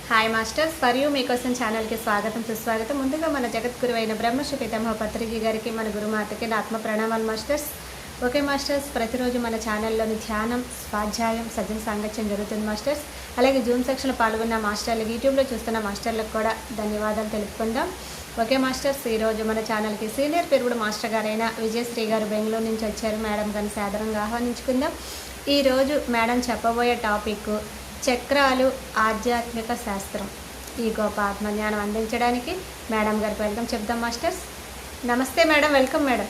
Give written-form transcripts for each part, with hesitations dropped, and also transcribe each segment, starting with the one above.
Hi masters, for you మీకోసం ఛానల్కి స్వాగతం సుస్వాగతం. ముందుగా మన జగద్గురువైన బ్రహ్మశ్రీ పితామహ పత్రిజీ గారికి, మన గురుమాతకి నా ఆత్మ ప్రణామాలు మాస్టర్స్. ఓకే మాస్టర్స్, ప్రతిరోజు మన ఛానల్లోని ధ్యానం, స్వాధ్యాయం, సజ్జన సాంగత్యం జరుగుతుంది మాస్టర్స్. అలాగే జూమ్ సెక్షన్లో పాల్గొన్న మాస్టర్లకు, యూట్యూబ్లో చూస్తున్న మాస్టర్లకు కూడా ధన్యవాదాలు తెలుపుకుందాం. ఓకే మాస్టర్స్, ఈరోజు మన ఛానల్కి సీనియర్ పెరుగుడు మాస్టర్ గారైన విజయశ్రీ గారు బెంగళూరు నుంచి వచ్చారు. మేడం గారిని సాదరంగా ఆహ్వానించుకుందాం. ఈరోజు మేడం చెప్పబోయే టాపిక్ చక్రాలు, ఆధ్యాత్మిక శాస్త్రం. ఈ గొప్ప ఆత్మజ్ఞానం అందించడానికి మేడం గారికి వెల్కమ్ చెప్దాం మాస్టర్స్. నమస్తే మేడం, వెల్కమ్ మేడం.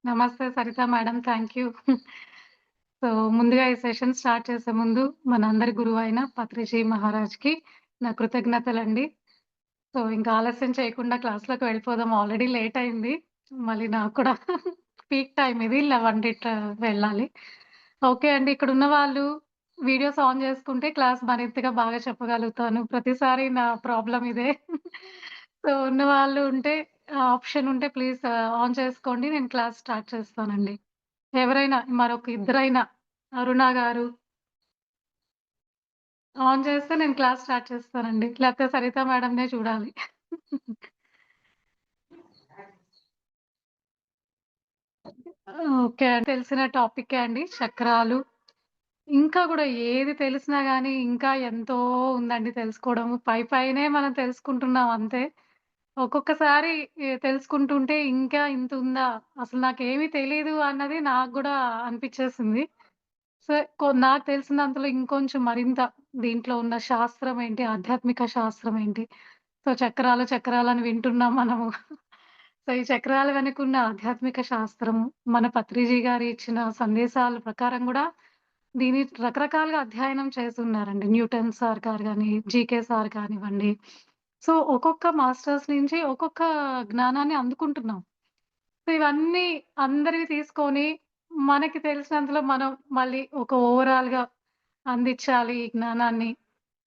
నమస్తే Saritha madam, thank you. So ముందుగా ఈ సెషన్ స్టార్ట్ చేసే ముందు మన అందరి గురువు అయిన పత్రిజీ మహారాజ్కి నా కృతజ్ఞతలండి. సో ఇంకా ఆలస్యం చేయకుండా క్లాస్లోకి వెళ్ళిపోదాం. ఆల్రెడీ లేట్ అయింది, మళ్ళీ నాకు కూడా పీక్ టైం ఇది 11 వెళ్ళాలి. ఓకే అండి, ఇక్కడ ఉన్న వాళ్ళు వీడియోస్ ఆన్ చేసుకుంటే క్లాస్ మరింతగా బాగా చెప్పగలుగుతాను. ప్రతిసారి నా ప్రాబ్లం ఇదే. సో ఉన్న వాళ్ళు ఉంటే ఆప్షన్ ఉంటే ప్లీజ్ ఆన్ చేసుకోండి. నేను క్లాస్ స్టార్ట్ చేస్తానండి. ఎవరైనా మరొక ఇద్దరైనా అరుణ గారు ఆన్ చేస్తే నేను క్లాస్ స్టార్ట్ చేస్తానండి. లేకపోతే సరిత మేడంనే చూడాలి. ఓకే అండి, తెలిసిన టాపికే అండి చక్రాలు. ఇంకా గూడా ఏది తెలిసినా గానీ, ఇంకా ఎంతో ఉందండి తెలుసుకోవడం. పైనే మనం తెలుసుకుంటున్నాం అంతే. ఒక్కొక్కసారి తెలుసుకుంటుంటే ఇంకా ఇంతుందా? అసలు నాకేమీ తెలీదు అన్నది నాకు గూడా అనిపిచ్చేసింది. సో, నాకు తెలిసినంతలో ఇంకొంచెం మరింత దీంట్లో ఉన్న శాస్త్రం ఏంటి? ఆధ్యాత్మిక శాస్త్రం ఏంటి? సో, చక్రాలని వింటున్నాం మనము. సో, ఈ చక్రాల వెనకున్న ఆధ్యాత్మిక శాస్త్రము, మన పత్రిజీ గారు ఇచ్చిన సందేశాల ప్రకారం గూడా దీన్ని రకరకాలుగా అధ్యయనం చేసున్నారండి. న్యూటన్ సార్ గారు గాని, జీకే సార్ కానివ్వండి. సో, ఒక్కొక్క మాస్టర్స్ నుంచి ఒక్కొక్క జ్ఞానాన్ని అందుకుంటున్నాం. సో, ఇవన్నీ అందరివి తీసుకొని మనకి తెలిసినంతలో మనం మళ్ళీ ఒక ఓవరాల్‌గా అందిచ్చాలి ఈ జ్ఞానాన్ని.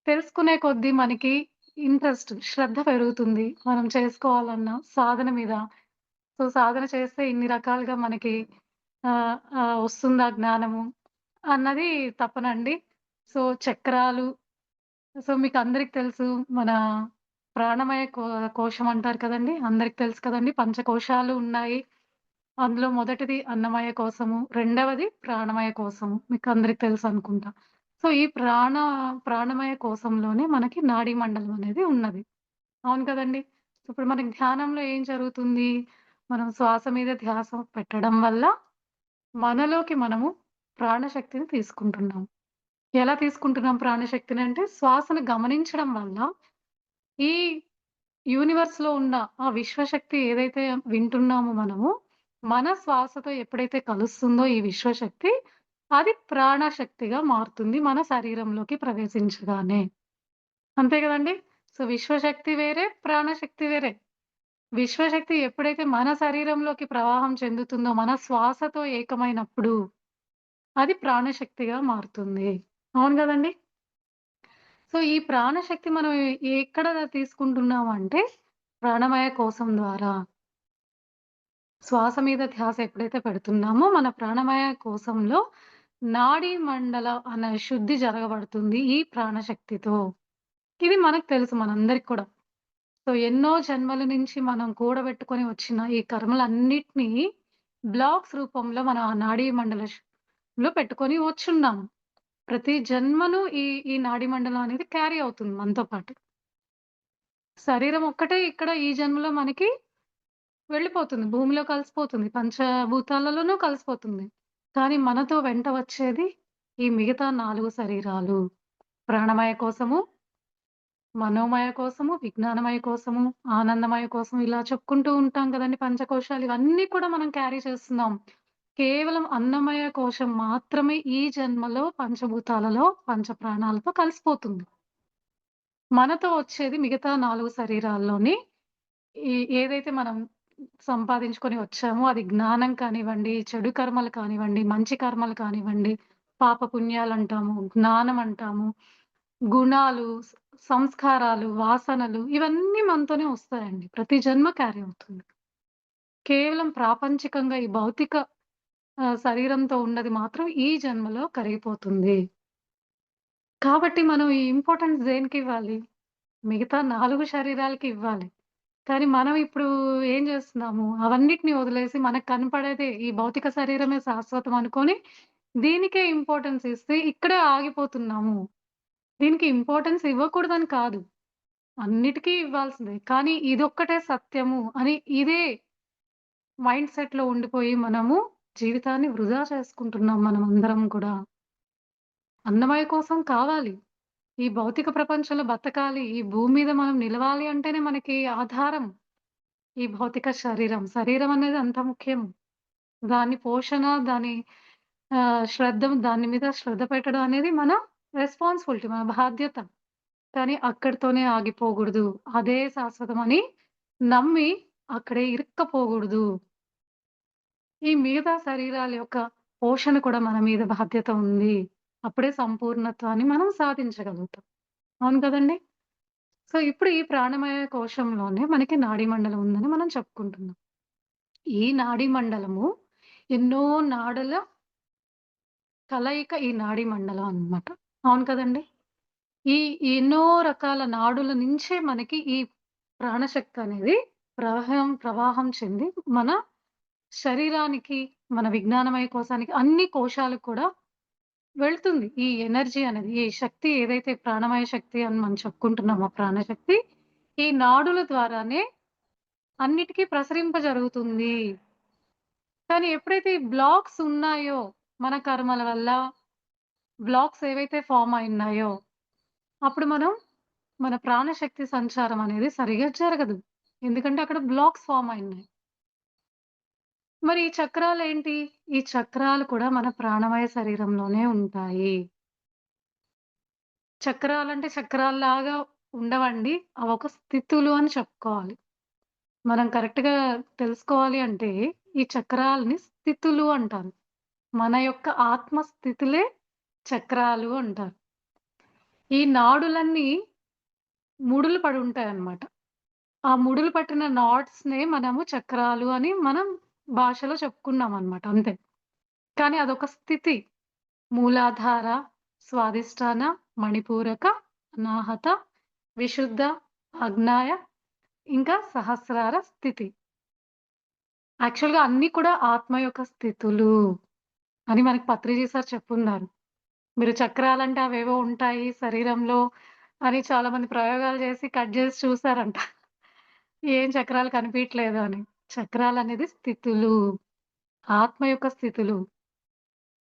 తెలుసుకునే కొద్దీ మనకి ఇంట్రెస్ట్, శ్రద్ధ పెరుగుతుంది. మనం చేసుకోవాలన్న సాధన మీద. సో, సాధన చేస్తే ఇన్ని రకాలుగా మనకి వస్తుందా జ్ఞానము అన్నది తపనండి. సో, చక్రాలు, సో, మీకందరికి తెలుసు మన ప్రాణమయ కోశం అంటారు కదండీ! అందరికి తెలుసు కదండీ! పంచకోశాలు ఉన్నాయి. అందులో మొదటిది అన్నమయ కోశము, రెండవది ప్రాణమయ కోశము. మీకందరికి తెలుసనుకుంటా. సో, ఈ ప్రాణమయ కోశంలోనే మనకి నాడీ మండలం అనేది ఉన్నది. అవును కదండీ! ఇప్పుడు మనకి ధ్యానంలో ఏం జరుగుతుంది? మనం శ్వాస మీద ధ్యాస పెట్టడం వల్ల మనలోకి మనము ప్రాణశక్తిని తీసుకుంటున్నాం. ఎలా తీసుకుంటున్నాం ప్రాణశక్తిని అంటే, శ్వాసను గమనించడం వల్ల ఈ యూనివర్స్‌లో ఉన్న ఆ విశ్వశక్తి ఏదైతే వింటున్నామో మనము, మన శ్వాసతో ఎప్పుడైతే కలుస్తుందో ఈ విశ్వశక్తి, అది ప్రాణశక్తిగా మారుతుంది మన శరీరంలోకి ప్రవేశించగానే. అంతే గదండీ! సో, విశ్వశక్తి వేరే, ప్రాణశక్తి వేరే. విశ్వశక్తి ఎప్పుడైతే మన శరీరంలోకి ప్రవాహం చెందుతుందో, మన శ్వాసతో ఏకమైనప్పుడు, అది ప్రాణశక్తిగా మారుతుంది. అవును గదండీ! సో, ఈ ప్రాణశక్తి మనం ఎక్కడ తీసుకుంటున్నామంటే, ప్రాణమయ కోశం ద్వారా. శ్వాస మీద ధ్యాస ఎప్పుడైతే పెడుతున్నామో, మన ప్రాణమయ కోశంలో నాడీ మండల అనే శుద్ధి జరగబడుతుంది ఈ ప్రాణశక్తితో. ఇది మనకు తెలుసు మనందరికి కూడా. సో, ఎన్నో జన్మల నుంచి మనం కూడబెట్టుకొని వచ్చిన ఈ కర్మలన్నిటిని బ్లాక్స్ రూపంలో మనం ఆ నాడీ లో పెట్టుకొని వచ్చున్నాం. ప్రతి జన్మను ఈ నాడీ మండలం అనేది క్యారీ అవుతుంది మనతో పాటు. శరీరం ఒక్కటే ఇక్కడ ఈ జన్మలో మనకి వెళ్ళిపోతుంది. భూమిలో కలిసిపోతుంది. పంచభూతాలలోనూ కలిసిపోతుంది. కానీ మనతో వెంట వచ్చేది ఈ మిగతా 4 శరీరాలు. ప్రాణమయ కోసము, మనోమయ కోసము, విజ్ఞానమయ కోసము, ఆనందమయ కోసం ఇలా చెప్పుకుంటూ ఉంటాం కదండీ పంచకోశాలు. ఇవన్నీ కూడా మనం క్యారీ చేస్తున్నాం. కేవలం అన్నమయ కోశం మాత్రమే ఈ జన్మలో పంచభూతాలలో, పంచప్రాణాలతో కలిసిపోతుంది. మనతో వచ్చేది మిగతా 4 శరీరాల్లోని ఏదైతే మనం సంపాదించుకొని వచ్చామో అది జ్ఞానం కానివ్వండి, చెడు కర్మలు కానివ్వండి, మంచి కర్మలు కానివ్వండి, పాప పుణ్యాలంటాము, జ్ఞానం అంటాము, గుణాలు, సంస్కారాలు, వాసనలు ఇవన్నీ మనతోనే వస్తాయండి. ప్రతి జన్మ క్యారీ అవుతుంది. కేవలం ప్రాపంచికంగా ఈ భౌతిక శరీరంతో ఉన్నది మాత్రం ఈ జన్మలో కరిగిపోతుంది. కాబట్టి మనం ఈ ఇంపార్టెన్స్ దేనికివ్వాలి? మిగతా 4 శరీరాలకి ఇవ్వాలి. కానీ మనం ఇప్పుడు ఏం జేస్తున్నాము, అవన్నిటిని వదిలేసి మనకు కనపడేదే ఈ భౌతిక శరీరమే శాశ్వతం అనుకోని, దీనికే ఇంపార్టెన్స్ ఇస్తే ఇక్కడే ఆగిపోతున్నాము. దీనికి ఇంపార్టెన్స్ ఇవ్వకూడదని కాదు. అన్నిటికీ ఇవ్వాల్సిందే. కానీ ఇదొక్కటే సత్యము అని ఇదే మైండ్ సెట్‌లో ఉండిపోయి మనము జీవితాన్ని వృధా చేసుకుంటున్నాం మనమందరం కూడా. అన్నమయ్య కోసం కావాలి. ఈ భౌతిక ప్రపంచంలో బతకాలి. ఈ భూమి మీద మనం నిలవాలి అంటేనే మనకి ఆధారం ఈ భౌతిక శరీరం. శరీరం అనేది అంత ముఖ్యం. దాని పోషణ, దాని దాని మీద శ్రద్ధ పెట్టడం అనేది మన రెస్పాన్సిబిలిటీ, మన బాధ్యత. కానీ అక్కడితోనే ఆగిపోగూడదు. అదే శాశ్వతమని నమ్మి అక్కడే ఇరుక్కపోగూడదు. ఈ మిగతా శరీరాల యొక్క పోషణ కూడా మన మీద బాధ్యత ఉంది. అప్పుడే సంపూర్ణత్వాన్ని మనం సాధించగలుగుతాం. అవును కదండీ! సో, ఇప్పుడు ఈ ప్రాణమయ కోశంలోనే మనకి నాడీ మండలం ఉందని మనం చెప్పుకుంటున్నాం. ఈ నాడీ మండలము ఎన్నో నాడుల కలయిక ఈ నాడీ మండలం అన్నమాట. అవును కదండీ! ఈ ఎన్నో రకాల నాడుల నుంచే మనకి ఈ ప్రాణశక్తి అనేది ప్రవాహం చెంది మన శరీరానికి, మన విజ్ఞానమయ కోశానికి అన్ని కోశాలకు కూడా వెళ్తుంది. ఈ ఎనర్జీ అనేది, ఈ శక్తి ఏదైతే ప్రాణమయ శక్తి అని మనం చెప్పుకుంటున్నామో ప్రాణశక్తి, ఈ నాడుల ద్వారానే అన్నిటికి ప్రసరింపజరుగుతుంది. కానీ ఎప్పుడైతే ఈ బ్లాక్స్ ఉన్నాయో, మన కర్మల వల్ల బ్లాక్స్ ఏవైతే ఫార్మ్ అయినాయో, అప్పుడు మనం మన ప్రాణశక్తి సంచారం అనేది సరిగ్గా జరగదు. ఎందుకంటే అక్కడ బ్లాక్స్ ఫార్మ్ అయినాయి. మరి ఈ చక్రాలేంటి? ఈ చక్రాలు కూడా మన ప్రాణమయ శరీరంలోనే ఉంటాయి. చక్రాలంటే చక్రాల్లాగా ఉండవండి. అవొక స్థితులు అని చెప్పుకోవాలి. మనం కరెక్ట్‌గా తెలుసుకోవాలి అంటే, ఈ చక్రాలని స్థితులు అంటారు. మన యొక్క ఆత్మ స్థితులే చక్రాలు అంటారు. ఈ నాడులన్నీ ముడులు పడుంటాయన్నమాట. ఆ ముడులు పట్టిన నాట్స్‌నే మనము చక్రాలు అని మనం భాషలో చెప్పుకున్నామన్నమాట అంతే. కానీ అదొక స్థితి. మూలాధార, స్వాదిష్టాన, మణిపూరక, అనాహత, విశుద్ధ, ఆగ్నేయ, ఇంకా సహస్రార స్థితి. యాక్చువల్‌గా అన్నీ కూడా ఆత్మ యొక్క స్థితులు అని మనకి పత్రిజీ సార్ చెప్పున్నారు. మీరు చక్రాలంటే అవేవో ఉంటాయి శరీరంలో అని చాలా మంది ప్రయోగాలు చేసి కట్ చేసి చూసారంట. ఏం చక్రాలు కనిపియట్లేదు అని. చక్రాలనేది స్థితులు. ఆత్మ యొక్క స్థితులు.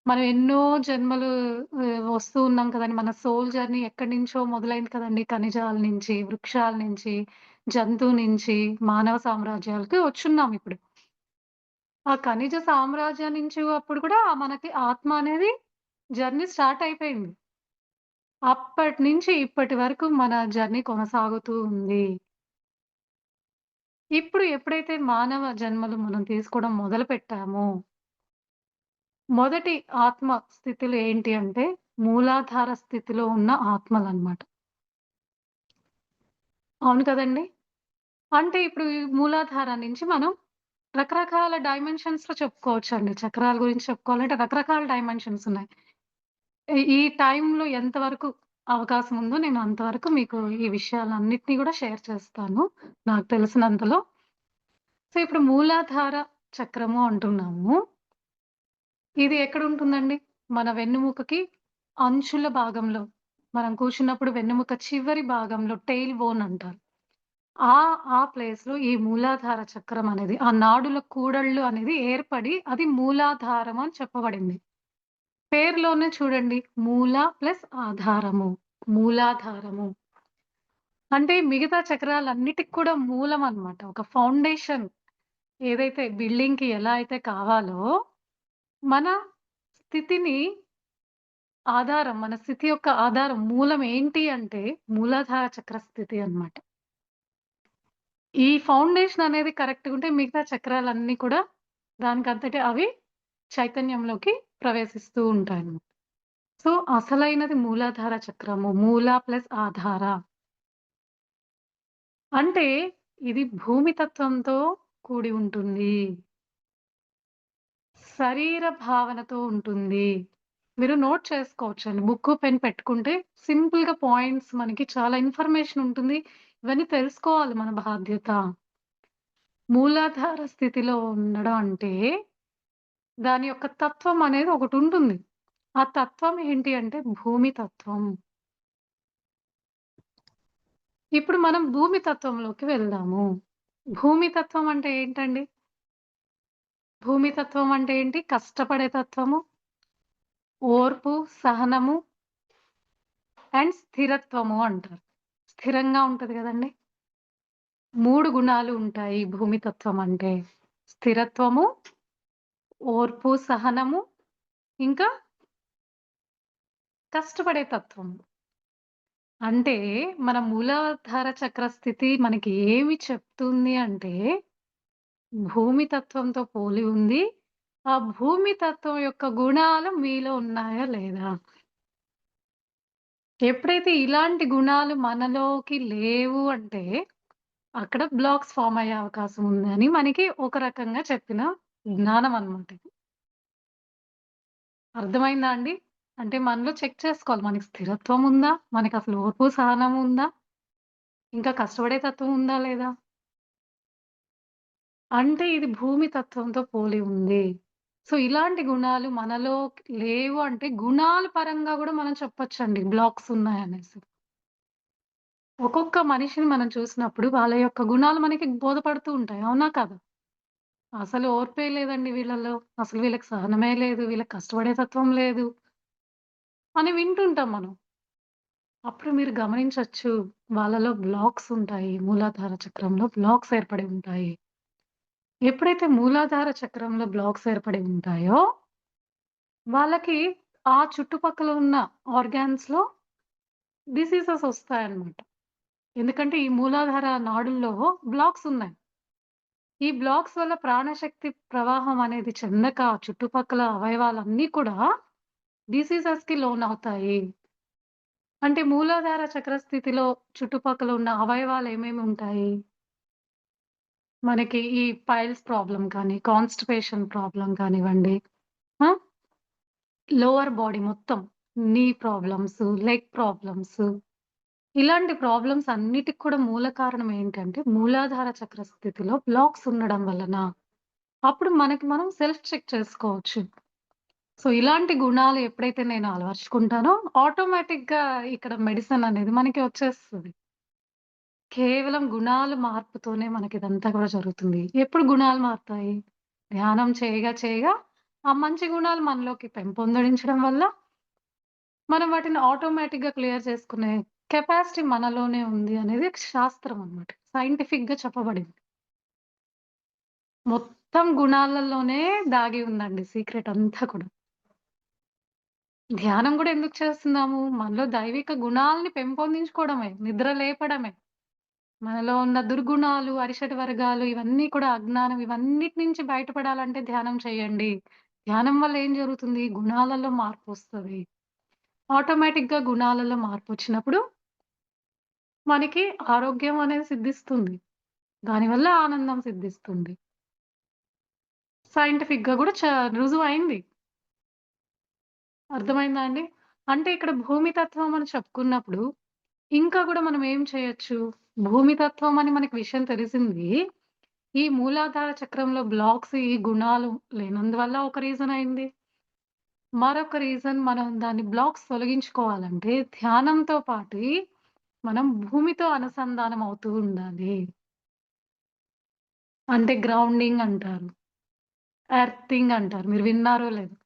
మనం ఎన్నో జన్మలు వస్తూ ఉన్నాం కదండీ! మన సోల్ జర్నీ ఎక్కడి నుంచో మొదలైంది కదండీ! ఖనిజాల నుంచి, వృక్షాల నుంచి, జంతువు నుంచి, మానవ సామ్రాజ్యాలకి వచ్చున్నాం ఇప్పుడు. ఆ ఖనిజ సామ్రాజ్యం నుంచి అప్పుడు కూడా మనకి ఆత్మ అనేది జర్నీ స్టార్ట్ అయిపోయింది. అప్పటినుంచి ఇప్పటి వరకు మన జర్నీ కొనసాగుతూ ఉంది. ఇప్పుడు ఎప్పుడైతే మానవ జన్మలు మనం తీసుకోవడం మొదలుపెట్టామో, మొదటి ఆత్మ స్థితులు ఏంటి అంటే, మూలాధార స్థితిలో ఉన్న ఆత్మలనమాట. అవును కదండీ! అంటే ఇప్పుడు ఈ మూలాధార నుంచి మనం రకరకాల డైమెన్షన్స్‌లో చెప్పుకోవచ్చండి. చక్రాల గురించి చెప్పుకోవాలంటే రకరకాల డైమెన్షన్స్ ఉన్నాయి. ఈ టైంలో ఎంతవరకు అవకాశం ఉందో నేను అంతవరకు మీకు ఈ విషయాలన్నిటిని గూడా షేర్ చేస్తాను. నాకు తెలిసినంతలో. సో, ఇప్పుడు మూలాధార చక్రము అంటున్నాము. ఇది ఎక్కడుంటుందండి? మన వెన్నెముకకి అంచుల భాగంలో. మనం కూర్చున్నప్పుడు వెన్నెముక చివరి భాగంలో టెయిల్ బోన్ అంటారు. ఆ ప్లేస్‌లో ఈ మూలాధార చక్రం అనేది, ఆ నాడుల కూడళ్ళు అనేది ఏర్పడి అది మూలాధారం అని చెప్పబడింది. పేరులోనే చూడండి మూల ప్లస్ ఆధారము. మూలాధారము. అంటే మిగతా చక్రాలన్నిటికి కూడా మూలం అన్నమాట. ఒక ఫౌండేషన్ ఏదైతే బిల్డింగ్‌కి ఎలా అయితే కావాలో, మన స్థితిని మన స్థితి యొక్క ఆధారం మూలం ఏంటి అంటే మూలాధార చక్ర స్థితి అన్నమాట. ఈ ఫౌండేషన్ అనేది కరెక్ట్‌గుంటే మిగతా చక్రాలన్నీ కూడా దానికంతట అవి చైతన్యంలోకి ప్రవేశిస్తూ ఉంటాయన్నమాట. సో, అసలైనది మూలాధార చక్రము. మూల ప్లస్ ఆధార. అంటే ఇది భూమి తత్వంతో కూడి ఉంటుంది. శరీర భావనతో ఉంటుంది. మీరు నోట్ చేసుకోవచ్చండి. బుక్కు, పెన్ పెట్టుకుంటే సింపుల్‌గా పాయింట్స్ మనకి చాలా ఇన్ఫర్మేషన్ ఉంటుంది. ఇవన్నీ తెలుసుకోవాలి మన బాధ్యత. మూలాధార స్థితిలో ఉండడం అంటే దాని యొక్క తత్వం అనేది ఒకటుంటుంది. ఆ తత్వం ఏంటి అంటే భూమి తత్వం. ఇప్పుడు మనం భూమి తత్వంలోకి వెళ్దాము. భూమి తత్వం అంటే ఏంటండి? భూమి తత్వం అంటే ఏంటి? కష్టపడే తత్వము, ఓర్పు, సహనము అండ్ స్థిరత్వము అంటారు. స్థిరంగా ఉంటది గదండీ! 3 గుణాలు ఉంటాయి భూమి తత్వం అంటే. స్థిరత్వము, ఓర్పు, సహనము ఇంకా కష్టపడే తత్వం. అంటే మన మూలాధార చక్ర స్థితి మనకి ఏమి చెప్తుంది అంటే, భూమి తత్వంతో పోలి ఉంది. ఆ భూమి తత్వం యొక్క గుణాలు మీలో ఉన్నాయా లేదా? ఎప్పుడైతే ఇలాంటి గుణాలు మనలోకి లేవు అంటే, అక్కడ బ్లాక్స్ ఫార్మ్ అయ్యే అవకాశం ఉందని మనకి ఒక రకంగా చెప్పిన జ్ఞానం అన్నమాట ఇది. అర్థమైందా అండి? అంటే మనలో చెక్ చేసుకోవాలి. మనకి స్థిరత్వం ఉందా? మనకసలు ఓర్పు, సహనం ఉందా? ఇంకా కష్టపడే తత్వం ఉందా లేదా? అంటే ఇది భూమి తత్వంతో పోలి ఉంది. సో, ఇలాంటి గుణాలు మనలో లేవు అంటే గుణాల పరంగా గూడా మనం చెప్పొచ్చండి బ్లాక్స్ ఉన్నాయనేసి. ఒక్కొక్క మనిషిని మనం చూసినప్పుడు వాళ్ళ యొక్క గుణాలు మనకి బోధపడుతూ ఉంటాయి. అవునా కాదా? అసలు ఓర్పే లేదండి వీళ్ళలో. అసలు వీళ్ళకి సహనమే లేదు. వీళ్ళకి కష్టపడే తత్వం లేదు అని వింటుంటాం మనం. అప్పుడు మీరు గమనించొచ్చు వాళ్ళలో బ్లాక్స్ ఉంటాయి. మూలాధార చక్రంలో బ్లాక్స్ ఏర్పడి ఉంటాయి. ఎప్పుడైతే మూలాధార చక్రంలో బ్లాక్స్ ఏర్పడి ఉంటాయో వాళ్ళకి ఆ చుట్టుపక్కల ఉన్న ఆర్గాన్స్‌లో డిసీజెస్ ఒస్తాయన్నమాట. ఎందుకంటే ఈ మూలాధార నాడుల్లో బ్లాక్స్ ఉన్నాయి. ఈ బ్లాక్స్ వల్ల ప్రాణశక్తి ప్రవాహం అనేది చెందక చుట్టుపక్కల అవయవాలన్నీ కూడా డిసీజెస్‌కి లోనవుతాయి. అంటే మూలాధార చక్ర స్థితిలో చుట్టుపక్కల ఉన్న అవయవాలు ఏమేమి ఉంటాయి? మనకి ఈ పైల్స్ ప్రాబ్లమ్ కానీ, కాన్‌స్టిపేషన్ ప్రాబ్లమ్ కానివ్వండి, ఆ! లోవర్ బాడీ మొత్తం నీ ప్రాబ్లమ్స్, లెగ్ ప్రాబ్లమ్స్ ఇలాంటి ప్రాబ్లమ్స్ అన్నిటికి కూడా మూల కారణం ఏంటంటే, మూలాధార చక్ర స్థితిలో బ్లాక్స్ ఉండడం వలన. అప్పుడు మనకి మనం సెల్ఫ్ చెక్ చేసుకోవచ్చు. సో, ఇలాంటి గుణాలు ఎప్పుడైతే నేను అలవరుచుకుంటానో, ఆటోమేటిక్‌గా ఇక్కడ మెడిసిన్ అనేది మనకి వచ్చేస్తది. కేవలం గుణాల మార్పుతోనే మనకిదంతా కూడా జరుగుతుంది. ఎప్పుడు గుణాలు మారుతాయి? ధ్యానం చేయగా ఆ మంచి గుణాలు మనలోకి పెంపొందించడం వల్ల మనం వాటిని ఆటోమేటిక్‌గా క్లియర్ చేసుకునే కెపాసిటీ మనలోనే ఉంది అనేది శాస్త్రం అన్నమాట. సైంటిఫిక్‌గా చెప్పబడింది. మొత్తం గుణాలలోనే దాగి ఉందండి సీక్రెట్ అంతా కూడా. ధ్యానం గూడా ఎందుకు చేస్తున్నాము? మనలో దైవిక గుణాల్ని పెంపొందించుకోవడమే, నిద్ర లేపడమే. మనలో ఉన్న దుర్గుణాలు, అరిషడ్ వర్గాలు ఇవన్నీ కూడా అజ్ఞానం ఇవన్నిటి నుంచి బయటపడాలంటే ధ్యానం చేయండి. ధ్యానం వల్ల ఏం జరుగుతుంది? గుణాలలో మార్పొస్తది. ఆటోమేటిక్‌గా గుణాలలో మార్పొచ్చినప్పుడు మనకి ఆరోగ్యం అనేది సిద్ధిస్తుంది. దానివల్ల ఆనందం సిద్ధిస్తుంది. సైంటిఫిక్‌గా గూడా రుజువయింది. అర్థమైందా అండి? అంటే ఇక్కడ భూమి తత్వం అని చెప్పుకున్నప్పుడు, ఇంకా గూడా మనం ఏం చేయొచ్చు? భూమి తత్వం అని మనకి విషయం తెలిసింది. ఈ మూలాధార చక్రంలో బ్లాక్స్, ఈ గుణాలు లేనందువల్ల ఒక రీజన్ అయింది. మరొక రీజన్ మనం దాన్ని బ్లాక్స్ తొలగించుకోవాలంటే ధ్యానంతో పాటి మనం భూమితో అనుసంధానం అవుతూ ఉండాలి. అంటే గ్రౌండింగ్ అంటారు. ఎర్తింగ్ అంటారు. మీరు విన్నారో లేదో?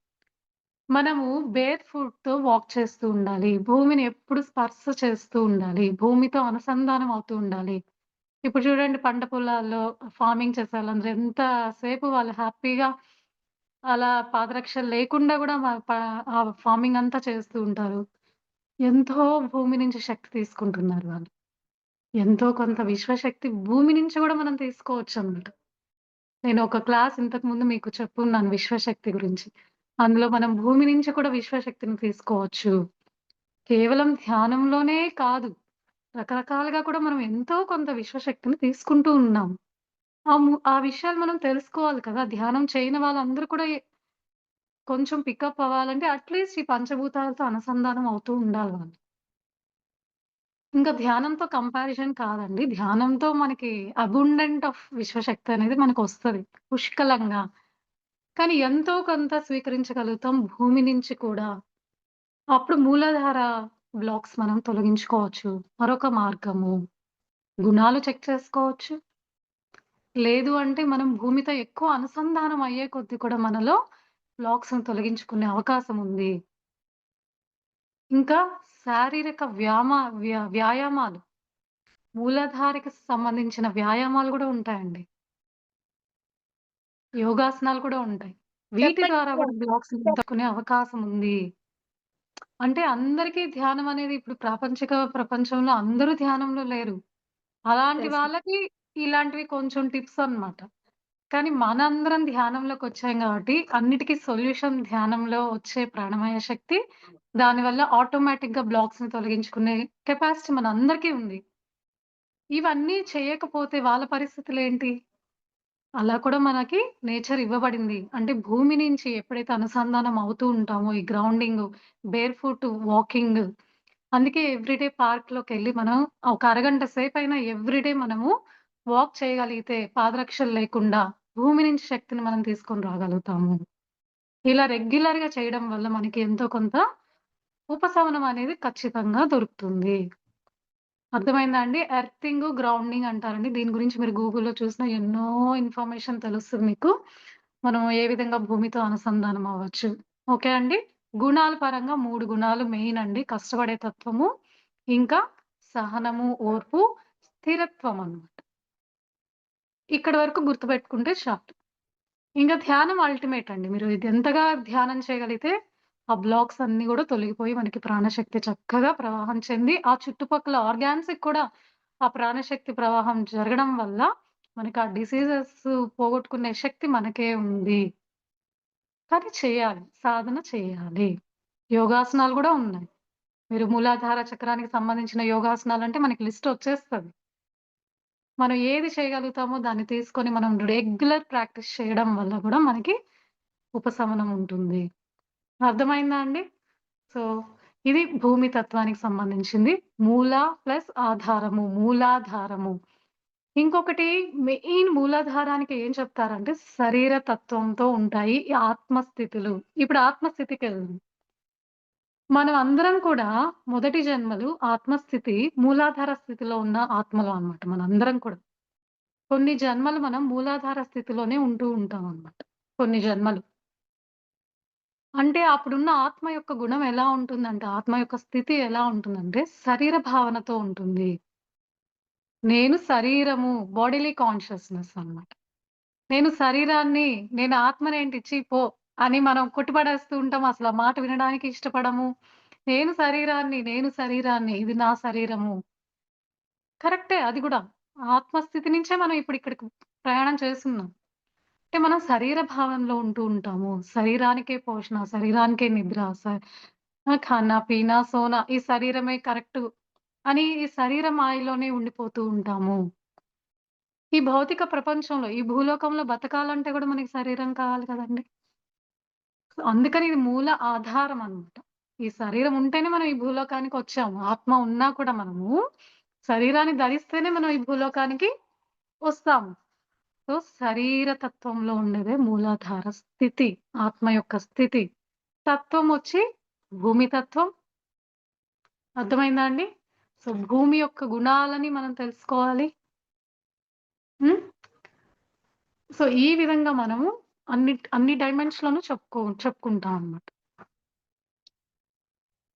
మనము బేర్ ఫుట్‌తో వాక్ చేస్తూ ఉండాలి. భూమిని ఎప్పుడు స్పర్శ చేస్తూ ఉండాలి. భూమితో అనుసంధానం అవుతూ ఉండాలి. ఇప్పుడు చూడండి పంట పొలాల్లో ఫార్మింగ్ చేసేవాళ్ళందరూ ఎంత సేపు వాళ్ళు హ్యాపీగా అలా పాదరక్షలు లేకుండా గూడా ఆ ఫార్మింగ్ అంతా చేస్తూ ఉంటారు. ఎంతో భూమి నుంచి శక్తి తీసుకుంటున్నారు వాళ్ళు. ఎంతో కొంత విశ్వశక్తి భూమి నుంచి గూడా మనం తీసుకోవచ్చన్నమాట. నేను ఒక క్లాస్ ఇంతకుముందు మీకు చెప్పున్నాను విశ్వశక్తి గురించి. అందులో మనం భూమి నుంచి కూడా విశ్వశక్తిని తీసుకోవచ్చు. కేవలం ధ్యానంలోనే కాదు. రకరకాలుగా కూడా మనం ఎంతో కొంత విశ్వశక్తిని తీసుకుంటూ ఉన్నాం. ఆ విషయాలు మనం తెలుసుకోవాలి కదా! ధ్యానం చేయని వాళ్ళందరూ కూడా కొంచెం పికప్ అవ్వాలంటే అట్‌లీస్ట్ ఈ పంచభూతాలతో అనుసంధానం అవుతూ ఉండాలి వాళ్ళు. ఇంకా ధ్యానంతో కంపారిజన్ కాదండి. ధ్యానంతో మనకి అబుండెంట్ ఆఫ్ విశ్వశక్తి అనేది మనకొస్తది పుష్కలంగా. కానీ ఎంతో కొంత స్వీకరించగలుగుతాం భూమి నుంచి కూడా. అప్పుడు మూలాధార బ్లాక్స్ మనం తొలగించుకోవచ్చు. మరొక మార్గము గుణాలు చెక్ చేసుకోవచ్చు. లేదు అంటే మనం భూమితో ఎక్కువ అనుసంధానం అయ్యే కొద్దీ కూడా మనలో బ్లాక్స్‌ని తొలగించుకునే అవకాశం ఉంది. ఇంకా శారీరక వ్యాయామాలు, మూలాధారకి సంబంధించిన వ్యాయామాలు గూడా ఉంటాయండి. యోగాసనాలు కూడా ఉంటాయి. వీటి చెప్పండి. ద్వారా గూడా బ్లాక్స్‌ని తట్టుకునే అవకాశం ఉంది. అంటే అందరికీ ధ్యానం అనేది ఇప్పుడు ప్రపంచంలో అందరూ ధ్యానంలో లేరు. అలాంటి తెలుసు. వాళ్ళకి ఇలాంటివి కొంచెం టిప్స్ అన్నమాట. కానీ మనందరం ధ్యానంలోకొచ్చాం గాబట్టి, అన్నిటికి సొల్యూషన్ ధ్యానంలో వచ్చే ప్రాణమయ శక్తి. దానివల్ల ఆటోమేటిక్‌గా బ్లాక్స్‌ని తొలగించుకునే కెపాసిటీ మనందరికీ ఉంది. ఇవన్నీ చేయకపోతే వాళ్ళ పరిస్థితులేంటి? అలా కూడా మనకి నేచర్ ఇవ్వబడింది. అంటే భూమి నుంచి ఎప్పుడైతే అనుసంధానం అవుతూ ఉంటామో, ఈ గ్రౌండింగు, బేర్ ఫుట్ వాకింగ్ అందుకే ఎవ్రీడే పార్క్‌లోకెళ్ళి మనం ఒక అరగంట సేపైనా ఎవ్రీడే మనము వాక్ చేయగలిగితే పాదరక్షలు లేకుండా భూమి నుంచి శక్తిని మనం తీసుకొని రాగలుగుతాము. ఇలా రెగ్యులర్‌గా చేయడం వల్ల మనకి ఎంతో కొంత ఉపశమనం అనేది ఖచ్చితంగా దొరుకుతుంది. అర్థమైందా అండి? ఎర్తింగు, గ్రౌండింగ్ అంటారండి. దీని గురించి మీరు గూగుల్‌లో చూసినా ఎన్నో ఇన్ఫర్మేషన్ తెలుస్తది మీకు. మనం ఏ విధంగా భూమితో అనుసంధానం అవ్వచ్చు. ఓకే అండి. గుణాల పరంగా 3 గుణాలు మెయిన్ అండి. కష్టపడే తత్వము, ఇంకా సహనము, ఓర్పు, స్థిరత్వం అన్నమాట. ఇక్కడి వరకు గుర్తుపెట్టుకుంటే చాలు. ఇంక ధ్యానం అల్టిమేట్ అండి. మీరు ఇది ఎంతగా ధ్యానం చేయగలిగితే, ఆ బ్లాక్స్ అన్నీ గూడా తొలగిపోయి మనకి ప్రాణశక్తి చక్కగా ప్రవాహం చెంది, ఆ చుట్టుపక్కల ఆర్గాన్స్‌కి కూడా ఆ ప్రాణశక్తి ప్రవాహం జరగడం వల్ల, మనకి ఆ డిసీజెస్ పోగొట్టుకునే శక్తి మనకే ఉంది. కానీ చేయాలి. సాధన చేయాలి. యోగాసనాలు గూడా ఉన్నాయి. మీరు మూలాధార చక్రానికి సంబంధించిన యోగాసనాలంటే మనకి లిస్ట్ వచ్చేస్తది. మనం ఏది చేయగలుగుతామో దాన్ని తీసుకొని మనం రెగ్యులర్ ప్రాక్టీస్ చేయడం వల్ల గూడా మనకి ఉపశమనం ఉంటుంది. అర్థమైందా అండి? సో, ఇది భూమి తత్వానికి సంబంధించింది. మూల ప్లస్ ఆధారము, మూలాధారము. ఇంకొకటి మెయిన్ మూలాధారానికి ఏం చెప్తారంటే శరీర తత్వంతో ఉంటాయి ఈ ఆత్మస్థితులు. ఇప్పుడు ఆత్మస్థితికెళ్దాం. మనం అందరం కూడా మొదటి జన్మలు ఆత్మస్థితి మూలాధార స్థితిలో ఉన్న ఆత్మలు అన్నమాట మనందరం కూడా. కొన్ని జన్మలు మనం మూలాధార స్థితిలోనే ఉంటూ ఉంటామన్నమాట. కొన్ని జన్మలు. అంటే అప్పుడున్న ఆత్మ యొక్క గుణం ఎలా ఉంటుందంటే, ఆత్మ యొక్క స్థితి ఎలా ఉంటుందంటే, శరీర భావనతో ఉంటుంది. నేను శరీరము, బాడీలీ కాన్షియస్‌నెస్ అన్నమాట. నేను శరీరాన్ని, నేను ఆత్మనేంటి ఛీ పో! అని మనం కొట్టిపడేస్తూ ఉంటాం. అసలు ఆ మాట వినడానికి ఇష్టపడము. నేను శరీరాన్ని, ఇది నా శరీరము. కరెక్టే అది గూడా. ఆత్మస్థితి నుంచే మనం ఇప్పుడు ఇక్కడికి ప్రయాణం చేస్తున్నాం. అంటే మనం శరీర భావనలో ఉంటూ ఉంటాము. శరీరానికే పోషణ, శరీరానికే నిద్ర, ఖానా, పీనా, సోనా ఈ శరీరమే కరెక్టు అని ఈ శరీర మాయలోనే ఉండిపోతూ ఉంటాము. ఈ భౌతిక ప్రపంచంలో, ఈ భూలోకంలో బతకాలంటే గూడా మనకి శరీరం కావాలి కదండీ! అందుకని ఇది మూల ఆధారం అన్నమాట. ఈ శరీరం ఉంటేనే మనం ఈ భూలోకానికొచ్చాము. ఆత్మ ఉన్నా కూడా మనము శరీరాన్ని ధరిస్తేనే మనం ఈ భూలోకానికి వస్తాము. సో, శరీర తత్వంలో ఉండేదే మూలాధార స్థితి. ఆత్మ యొక్క స్థితి. తత్వం వచ్చి భూమి తత్వం. అర్థమైందా అండి? సో, భూమి యొక్క గుణాలని మనం తెలుసుకోవాలి. హ్మ్. సో, ఈ విధంగా మనము అన్ని డైమెన్షన్‌లోనూ చెప్పుకుంటాం అన్నమాట.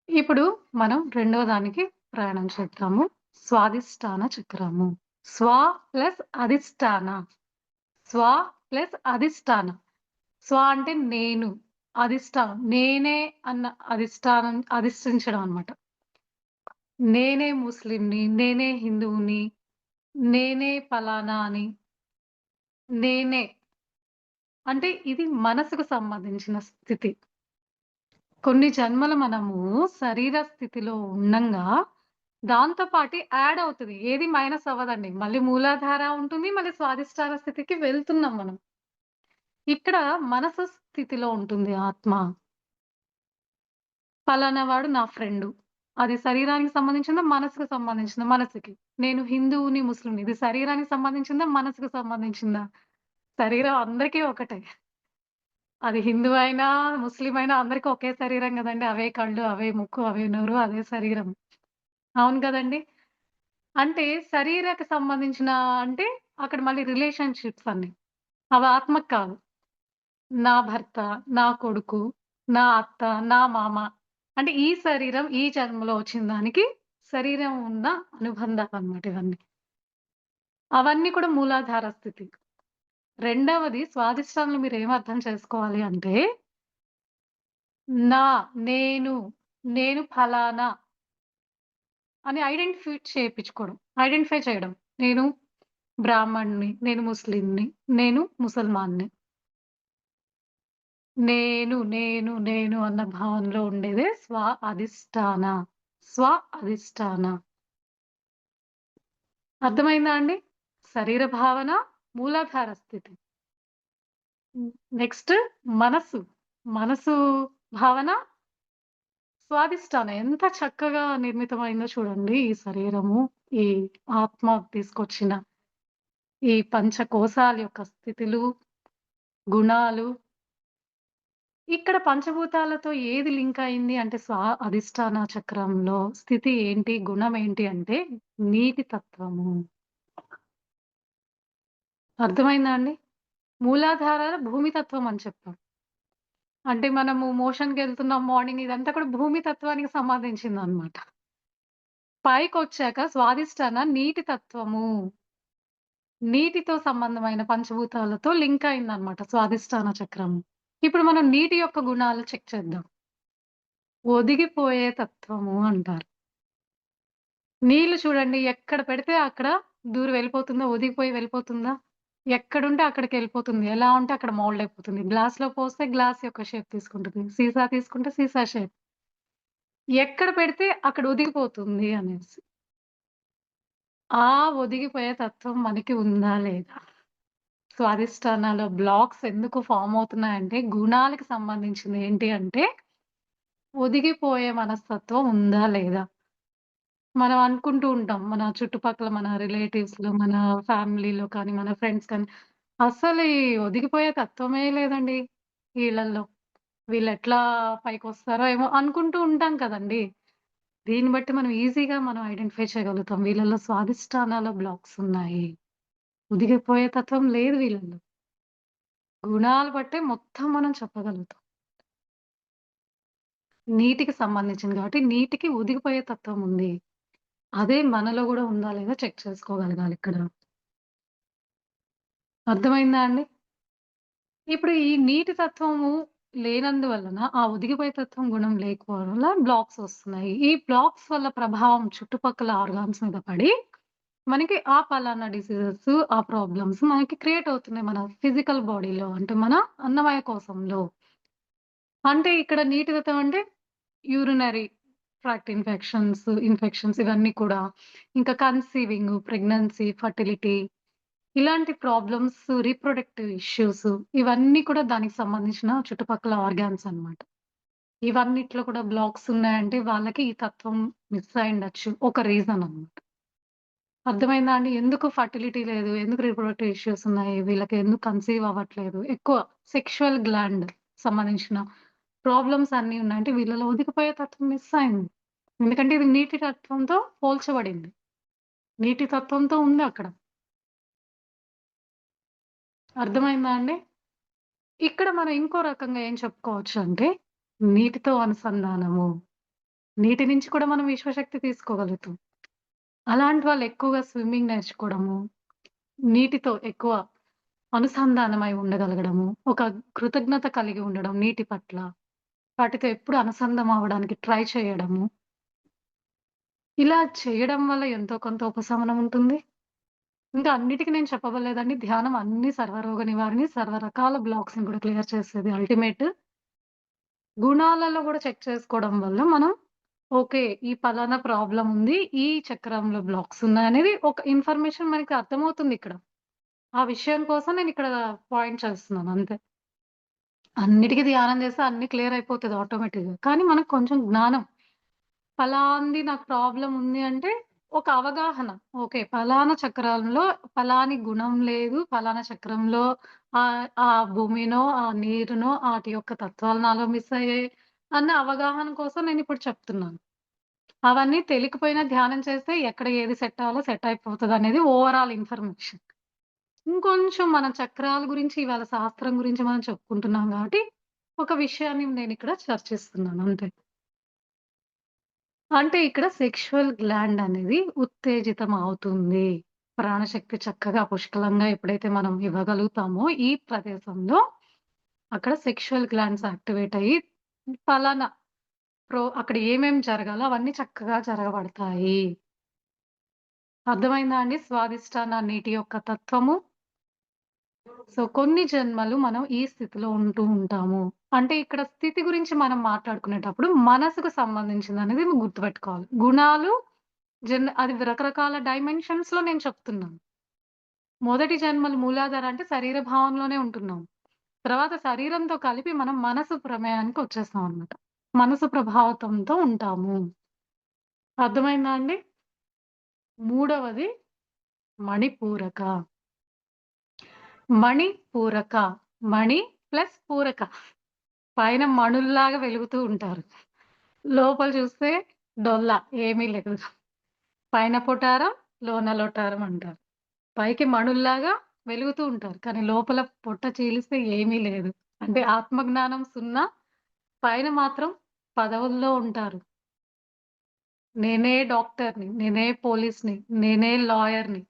ఇప్పుడు మనం రెండవ దానికి ప్రయాణం చేద్దాము. స్వాదిష్టాన చక్రము. స్వ ప్లస్ అధిష్టాన. స్వ ప్లస్ అధిష్టాన. స్వ అంటే నేను. నేనే అన్న అధిష్ఠించడం అన్నమాట. నేనే ముస్లింని, నేనే హిందువుని, నేనే పలానా అని, నేనే అంటే ఇది మనసుకు సంబంధించిన స్థితి. కొన్ని జన్మలు మనము శరీర స్థితిలో ఉండంగా, దాంతో పాటు యాడ్ అవుతది. ఏది మైనస్ అవ్వదండి. మళ్ళీ మూలాధార ఉంటుంది. మళ్ళీ స్వాధిష్టాన స్థితికి వెళ్తున్నాం మనం. ఇక్కడ మనసు స్థితిలో ఉంటుంది ఆత్మ. పలానా వాడు నా ఫ్రెండు. అది శరీరానికి సంబంధించిందా? మనసుకు సంబంధించిందా? మనసుకి. నేను హిందువుని, ముస్లింని. ఇది శరీరానికి సంబంధించిందా? మనసుకు సంబంధించిందా? శరీరం అందరికీ ఒకటే. అది హిందువు అయినా, ముస్లిం అయినా అందరికి ఒకే శరీరం గదండీ. అవే కళ్ళు, అవే ముక్కు, అవే నోరు, అదే శరీరం. అవును గదండీ! అంటే శరీరక సంబంధించిన అంటే అక్కడ మళ్ళీ రిలేషన్‌షిప్స్ అన్నీ. అవి ఆత్మకు కాదు. నా భర్త, నా కొడుకు, నా అత్త, నా మామ అంటే ఈ శరీరం ఈ జన్మలో వచ్చిన దానికి శరీరం ఉన్న అనుబంధాలన్నమాట ఇవన్నీ. అవన్నీ కూడా మూలాధార స్థితి. రెండవది స్వాదిష్టాలను మీరేం అర్థం చేసుకోవాలి అంటే నా, నేను, నేను ఫలానా అని ఐడెంటిఫై చేయడం. నేను బ్రాహ్మణ్‌ని, నేను ముస్లింని, నేను ముసల్మాన్‌ని. నేను అన్న భావనలో ఉండేదే అధిష్టాన. స్వ అధిష్టాన. అర్థమైందా అండి? శరీర భావన, మూలాధార స్థితి. నెక్స్ట్ మనసు. మనసు భావన స్వాదిష్టాన. ఎంత చక్కగా నిర్మితమైందో చూడండి ఈ శరీరము, ఈ ఆత్మ తీసుకొచ్చిన ఈ పంచకోశాల యొక్క స్థితులు, గుణాలు. ఇక్కడ పంచభూతాలతో ఏది లింక్ అయింది అంటే అధిష్టాన చక్రంలో స్థితి ఏంటి? గుణం ఏంటి అంటే నీటి తత్వము. అర్థమైందా అండి? మూలాధారాల భూమి తత్వం అని చెప్పాం. అంటే మనము మోషన్‌కెళ్తున్నాం మార్నింగ్ ఇదంతా కూడా భూమి తత్వానికి సంబంధించిందనమాట. పైకొచ్చాక స్వాదిష్టాన నీటి తత్వము. నీటితో సంబంధమైన పంచభూతాలతో లింక్ అయిందనమాట స్వాదిష్టాన చక్రము. ఇప్పుడు మనం నీటి యొక్క గుణాలు చెక్ చేద్దాం. ఒదిగిపోయే తత్వము అంటారు. నీళ్లు చూడండి ఎక్కడ పెడితే అక్కడ దూరి వెళ్ళిపోతుందా? ఒదిగిపోయి వెళ్ళిపోతుందా? ఎక్కడుంటే అక్కడికెళ్ళిపోతుంది. ఎలా ఉంటే అక్కడ మౌల్డ్ అయిపోతుంది. గ్లాస్‌లో పోస్తే గ్లాస్ యొక్క షేప్ తీసుకుంటుంది. సీసా తీసుకుంటే సీసా షేప్. ఎక్కడ పెడితే అక్కడ ఒదిగిపోతుంది అనేసి. ఆ ఒదిగిపోయే తత్వం మనకి ఉందా లేదా? స్వాదిష్టానాలో బ్లాక్స్ ఎందుకు ఫార్మ్ అవుతున్నాయంటే గుణాలకు సంబంధించింది ఏంటి అంటే ఒదిగిపోయే మనస్తత్వం ఉందా లేదా? మనం అనుకుంటూ ఉంటాం. మన చుట్టుపక్కల మన రిలేటివ్స్‌లో, మన ఫ్యామిలీలో కానీ, మన ఫ్రెండ్స్ కానీ, అస్సలు ఈ ఒదిగిపోయే తత్వమే లేదండి ఈళ్ళల్లో. వీళ్ళెట్లా పైకొస్తారో ఏమో అనుకుంటూ ఉంటాం కదండీ! దీన్ని బట్టి మనం ఈజీగా ఐడెంటిఫై చేయగలుగుతాం. వీళ్ళలో స్వాదిష్టానాల బ్లాక్స్ ఉన్నాయి. ఒదిగిపోయే తత్వం లేదు వీళ్ళలో. గుణాలు బట్టే మొత్తం మనం చెప్పగలుగుతాం. నీటికి సంబంధించింది కాబట్టి నీటికి ఒదిగిపోయే తత్వం ఉంది. అదే మనలో గూడా ఉందా లేదా చెక్ చేసుకోగలగాలిక్కడ. అర్థమైందా అండి? ఇప్పుడు ఈ నీటి తత్వము లేనందువలన, ఆ ఒదిగిపోయే తత్వం గుణం లేకపోవడం వల్ల బ్లాక్స్ వస్తున్నాయి. ఈ బ్లాక్స్ వల్ల ప్రభావం చుట్టుపక్కల ఆర్గాన్స్ మీద పడి, మనకి ఆ పలానా డిసీజెస్, ఆ ప్రాబ్లమ్స్ మనకి క్రియేట్ అవుతున్నాయి. మన ఫిజికల్ బాడీలో అంటే మన అన్నమయ కోశంలో. అంటే ఇక్కడ నీటి తత్వం అంటే యూరినరీ ట్రాక్ట్ ఇన్ఫెక్షన్స్ ఇవన్నీ కూడా. ఇంకా కన్సీవింగ్, ప్రెగ్నెన్సీ, ఫర్టిలిటీ ఇలాంటి ప్రాబ్లమ్స్, రీప్రొడక్టివ్ ఇష్యూస్ ఇవన్నీ కూడా దానికి సంబంధించిన చుట్టుపక్కల ఆర్గాన్స్ అన్నమాట. ఇవన్నిట్లో కూడా బ్లాక్స్ ఉన్నాయంటే వాళ్ళకి ఈ తత్వం మిస్ అయ్యుండొచ్చు. ఒక రీజన్ అన్నమాట. అర్థమైందా అండి? ఎందుకు ఫర్టిలిటీ లేదు? ఎందుకు రీప్రొడక్టివ్ ఇష్యూస్ ఉన్నాయి? వీళ్ళకి ఎందుకు కన్సీవ్ అవ్వట్లేదు? ఎక్కువ సెక్షువల్ గ్లాండ్ సంబంధించిన ప్రాబ్లమ్స్ అన్నీ ఉన్నాయంటే వీళ్ళలో ఒదిగిపోయే తత్వం మిస్ అయింది. ఎందుకంటే ఇది నీటి తత్వంతో పోల్చబడింది. నీటి తత్వంతో ఉందక్కడ. అర్థమైందా అండి? ఇక్కడ మనం ఇంకో రకంగా ఏం చెప్పుకోవచ్చంటే, నీటితో అనుసంధానము. నీటి నుంచి కూడా మనం విశ్వశక్తి తీసుకోగలుగుతాం. అలాంటి వాళ్ళు ఎక్కువగా స్విమ్మింగ్ నేర్చుకోవడము, నీటితో ఎక్కువ అనుసంధానమై ఉండగలగడము, ఒక కృతజ్ఞత కలిగి ఉండడం నీటి పట్ల, వాటితో ఎప్పుడు అనుసంధం అవ్వడానికి ట్రై చేయడము. ఇలా చేయడం వల్ల ఎంతో కొంత ఉపశమనం ఉంటుంది. ఇంకా అన్నిటికి నేను చెప్పబల్లేదండి. ధ్యానం అన్ని సర్వరోగ నివారణి, సర్వ రకాల బ్లాక్స్‌ని కూడా క్లియర్ చేసేది అల్టిమేట్. గుణాలలో గూడా చెక్ చేసుకోవడం వల్ల మనం ఓకే. ఈ పలానా ప్రాబ్లమ్ ఉంది. ఈ చక్రంలో బ్లాక్స్ ఉన్నాయనేది ఒక ఇన్ఫర్మేషన్ మనకి అర్థమవుతుందిక్కడ. ఆ విషయం కోసం నేనిక్కడ పాయింట్ చేస్తున్నాను అంతే. అన్నిటికి ధ్యానం చేస్తే అన్నీ క్లియర్ అయిపోతది ఆటోమేటిక్‌గా. కానీ మనకు కొంచెం జ్ఞానం. పలాంది నాకు ప్రాబ్లమ్ ఉంది అంటే ఒక అవగాహన. ఓకే. పలానా చక్రంలో పలాని గుణం లేదు. పలానా చక్రంలో ఆ భూమినో, ఆ నీరునో ఆటి యొక్క తత్వాలు నాలో మిస్ అయ్యాయి అన్న అవగాహన కోసం నేనిప్పుడు చెప్తున్నాను. అవన్నీ తెలియకపోయినా ధ్యానం చేస్తే ఎక్కడ ఏది సెట్ అవ్వాలో సెట్ అయిపోతదనేది ఓవరాల్ ఇన్ఫర్మేషన్. ఇంకొంచెం మనం చక్రాల గురించి ఇవాళ శాస్త్రం గురించి మనం చెప్పుకుంటున్నాం గాబట్టి, ఒక విషయాన్ని నేనిక్కడ చర్చిస్తున్నాను అంతే. అంటే ఇక్కడ సెక్షువల్ గ్లాండ్ అనేది ఉత్తేజితం అవుతుంది. ప్రాణశక్తి చక్కగా పుష్కలంగా ఎప్పుడైతే మనం ఇవ్వగలుగుతామో ఈ ప్రదేశంలో, అక్కడ సెక్షువల్ గ్లాండ్స్ యాక్టివేట్ అయ్యి పలానా అక్కడ ఏమేం జరగాలో అవన్నీ చక్కగా జరగబడతాయి. అర్థమైందా అండి? స్వాదిష్టాన నీటి యొక్క తత్వము. సో, కొన్ని జన్మలు మనం ఈ స్థితిలో ఉంటూ ఉంటాము. అంటే ఇక్కడ స్థితి గురించి మనం మాట్లాడుకునేటప్పుడు మనసుకు సంబంధించిందనేది గుర్తుపెట్టుకోవాలి. గుణాలు అది రకరకాల డైమెన్షన్స్‌లో నేను చెప్తున్నాను. మొదటి జన్మలు మూలాధార అంటే శరీర భావంలోనే ఉంటున్నాం. తర్వాత శరీరంతో కలిపి మనం మనసు ప్రమేయానికి వచ్చేస్తాం అన్నమాట. మనసు ప్రభావితంతో ఉంటాము. అర్థమైందా అండి? మూడవది మణిపూరక. మణిపూరక. మణి ప్లస్ పూరక. పైన మణుల్లాగా వెలుగుతూ ఉంటారు. లోపల చూస్తే డొల్ల ఏమీ లేదు. పైన పొటారం, లోన లొటారం అంటారు. పైకి మణుల్లాగా వెలుగుతూ ఉంటారు. కానీ లోపల పొట్ట చీలిస్తే ఏమీ లేదు. అంటే ఆత్మజ్ఞానం సున్నా. పైన మాత్రం పదవుల్లో ఉంటారు. నేనే డాక్టర్‌ని, నేనే పోలీస్‌ని, నేనే లాయర్‌ని,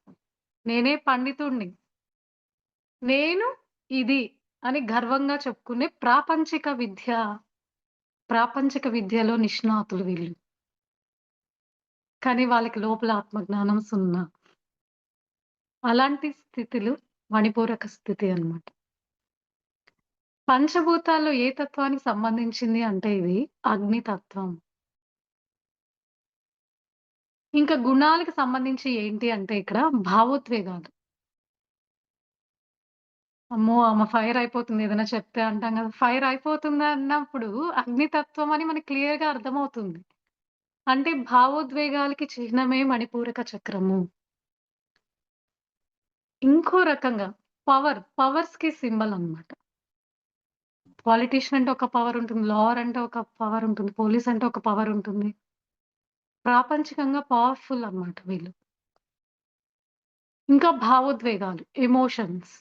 నేనే పండితుడిని. నేను ఇది అని గర్వంగా చెప్పుకునే ప్రాపంచిక విద్యలో నిష్ణాతులు వీళ్ళు. కానీ వాళ్ళకి లోపల ఆత్మజ్ఞానం సున్నా. అలాంటి స్థితులు మణిపూరక స్థితి అన్నమాట. పంచభూతాల్లో ఏ తత్వానికి సంబంధించింది అంటే ఇది అగ్ని తత్వం. ఇంకా గుణాలకు సంబంధించి ఏంటి అంటే ఇక్కడ భావోద్వేగాలు. అమ్మో! ఆమె ఫైర్ అయిపోతుంది ఏదైనా చెప్తే అంటాం కదా! ఫైర్ అయిపోతుంది అన్నప్పుడు అగ్నితత్వం అని మనకు క్లియర్‌గా అర్థమవుతుంది. అంటే భావోద్వేగాలకి చిహ్నమే మణిపూరక చక్రము. ఇంకో రకంగా పవర్స్‌కి సింబల్ అన్నమాట. పాలిటీషియన్ అంటే ఒక పవర్ ఉంటుంది. లాయర్ అంటే ఒక పవర్ ఉంటుంది. పోలీస్ అంటే ఒక పవర్ ఉంటుంది. ప్రాపంచికంగా పవర్‌ఫుల్ అన్నమాట వీళ్ళు. ఇంకా భావోద్వేగాలు, ఎమోషన్స్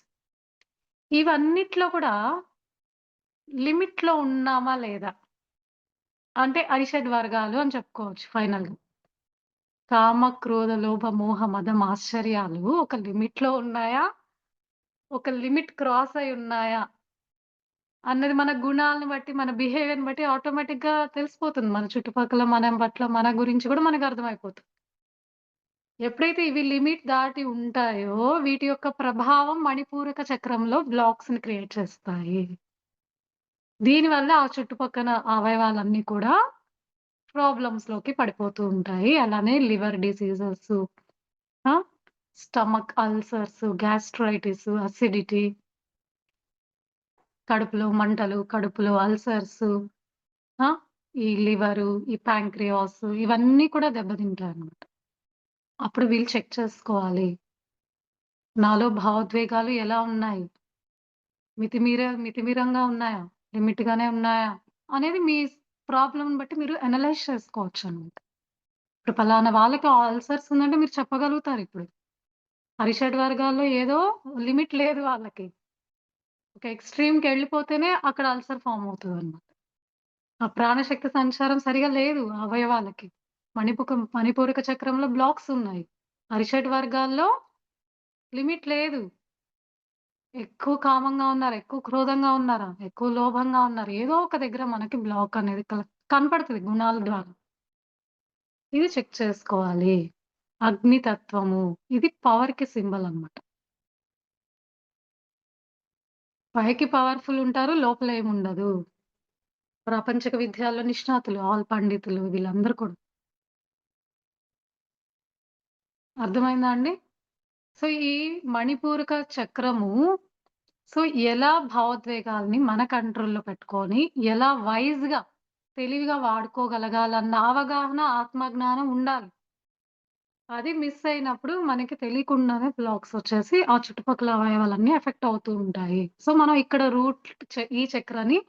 ఇవన్నిట్లో కూడా లిమిట్‌లో ఉన్నామా లేదా? అంటే అరిషడ్ వర్గాలు అని చెప్పుకోవచ్చు ఫైనల్‌గా. కామ, క్రోధ, లోభ, మోహ, మదం, ఆశ్చర్యాలు ఒక లిమిట్‌లో ఉన్నాయా? ఒక లిమిట్ క్రాస్ అయ్యి ఉన్నాయా? అన్నది మన గుణాలను బట్టి, మన బిహేవియర్‌ని బట్టి ఆటోమేటిక్‌గా తెలిసిపోతుంది. మన చుట్టుపక్కల మనం పట్ల మన గురించి కూడా మనకు అర్థమైపోతుంది. ఎప్పుడైతే ఇవి లిమిట్ దాటి ఉంటాయో, వీటి యొక్క ప్రభావం మణిపూరక చక్రంలో బ్లాక్స్‌ని క్రియేట్ చేస్తాయి. దీనివల్ల ఆ చుట్టుపక్కన అవయవాలన్నీ కూడా ప్రాబ్లమ్స్‌లోకి పడిపోతూ ఉంటాయి. అలానే లివర్ డిసీజెస్, ఆ! స్టమక్ అల్సర్స్, గ్యాస్ట్రైటిస్, అసిడిటీ, కడుపులో మంటలు, కడుపులో అల్సర్స్, ఆ! ఈ లివరు, ఈ ప్యాంక్రియాస్ ఇవన్నీ కూడా దెబ్బతింటాయన్నమాట. అప్పుడు వీళ్ళు చెక్ చేసుకోవాలి. నాలో భావోద్వేగాలు ఎలా ఉన్నాయి? మితిమీరంగా ఉన్నాయా? లిమిట్‌గానే ఉన్నాయా? అనేది మీ ప్రాబ్లమ్‌ని బట్టి మీరు అనలైజ్ చేసుకోవచ్చనమాట. ఇప్పుడు పలానా వాళ్ళకి అల్సర్స్ ఉందంటే మీరు చెప్పగలుగుతారిప్పుడు. అరిషడ్ వర్గాల్లో ఏదో లిమిట్ లేదు వాళ్ళకి. ఒక ఎక్స్‌ట్రీమ్‌కెళ్ళిపోతేనే అక్కడ అల్సర్ ఫార్మ్ అవుతదనమాట. ఆ ప్రాణశక్తి సంచారం సరిగా లేదు ఆ అవయవాలకి. మణిపూరక చక్రంలో బ్లాక్స్ ఉన్నాయి. అరిషడ్ వర్గాల్లో లిమిట్ లేదు. ఎక్కువ కామంగా ఉన్నారా? ఎక్కువ క్రోధంగా ఉన్నారా? ఎక్కువ లోభంగా ఉన్నారా? ఏదో ఒక దగ్గర మనకి బ్లాక్ అనేది కనపడతది గుణాల ద్వారా. ఇది చెక్ చేసుకోవాలి. అగ్ని తత్వము. ఇది పవర్‌కి సింబల్ అన్నమాట. పైకి పవర్‌ఫుల్ ఉంటారు. లోపల ఏముండదు. ప్రాపంచిక విద్యల్లో నిష్ణాతులు. ఆల్ పండితులు వీళ్ళందరూ కూడా. అర్థమైందా అండి? సో, ఈ మణిపూరక చక్రము సో, ఎలా భావోద్వేగాల్ని మన కంట్రోల్‌లో పెట్టుకొని, ఎలా వైస్‌గా, తెలివిగా వాడుకోగలగాలన్న అవగాహన, ఆత్మజ్ఞానం ఉండాలి. అది మిస్ అయినప్పుడు మనకి తెలియకుండానే బ్లాక్స్ వచ్చేసి, ఆ చుట్టుపక్కల అవయవాలన్నీ ఎఫెక్ట్ అవుతూ ఉంటాయి. సో, మనం ఇక్కడ ఈ చక్రని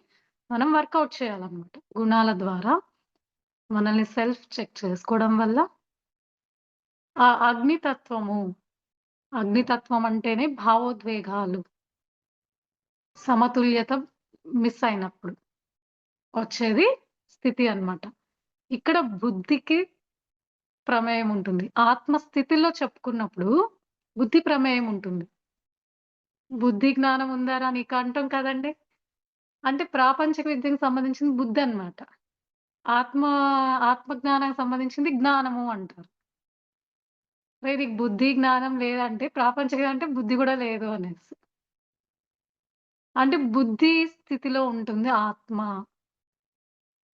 మనం వర్కౌట్ చేయాలన్నమాట. గుణాల ద్వారా మనల్ని సెల్ఫ్ చెక్ చేసుకోవడం వల్ల ఆ అగ్నితత్వం అంటేనే భావోద్వేగాలు, సమతుల్యత మిస్ అయినప్పుడు వచ్చేది స్థితి అన్నమాట. ఇక్కడ బుద్ధికి ప్రమేయం ఉంటుంది. ఆత్మ స్థితిలో చెప్పుకున్నప్పుడు బుద్ధి ప్రమేయం ఉంటుంది. బుద్ధి జ్ఞానం ఉందారా నీకు అంటాం కదండీ! అంటే ప్రాపంచిక విద్యకు సంబంధించింది బుద్ధనమాట. ఆత్మ ఆత్మ జ్ఞానానికి సంబంధించింది జ్ఞానము అంటారు. అరేయ్! నీకు బుద్ధి, జ్ఞానం లేదంటే ప్రాపంచికం అంటే బుద్ధి గూడా లేదు అనేసి. అంటే బుద్ధి స్థితిలో ఉంటుంది ఆత్మ.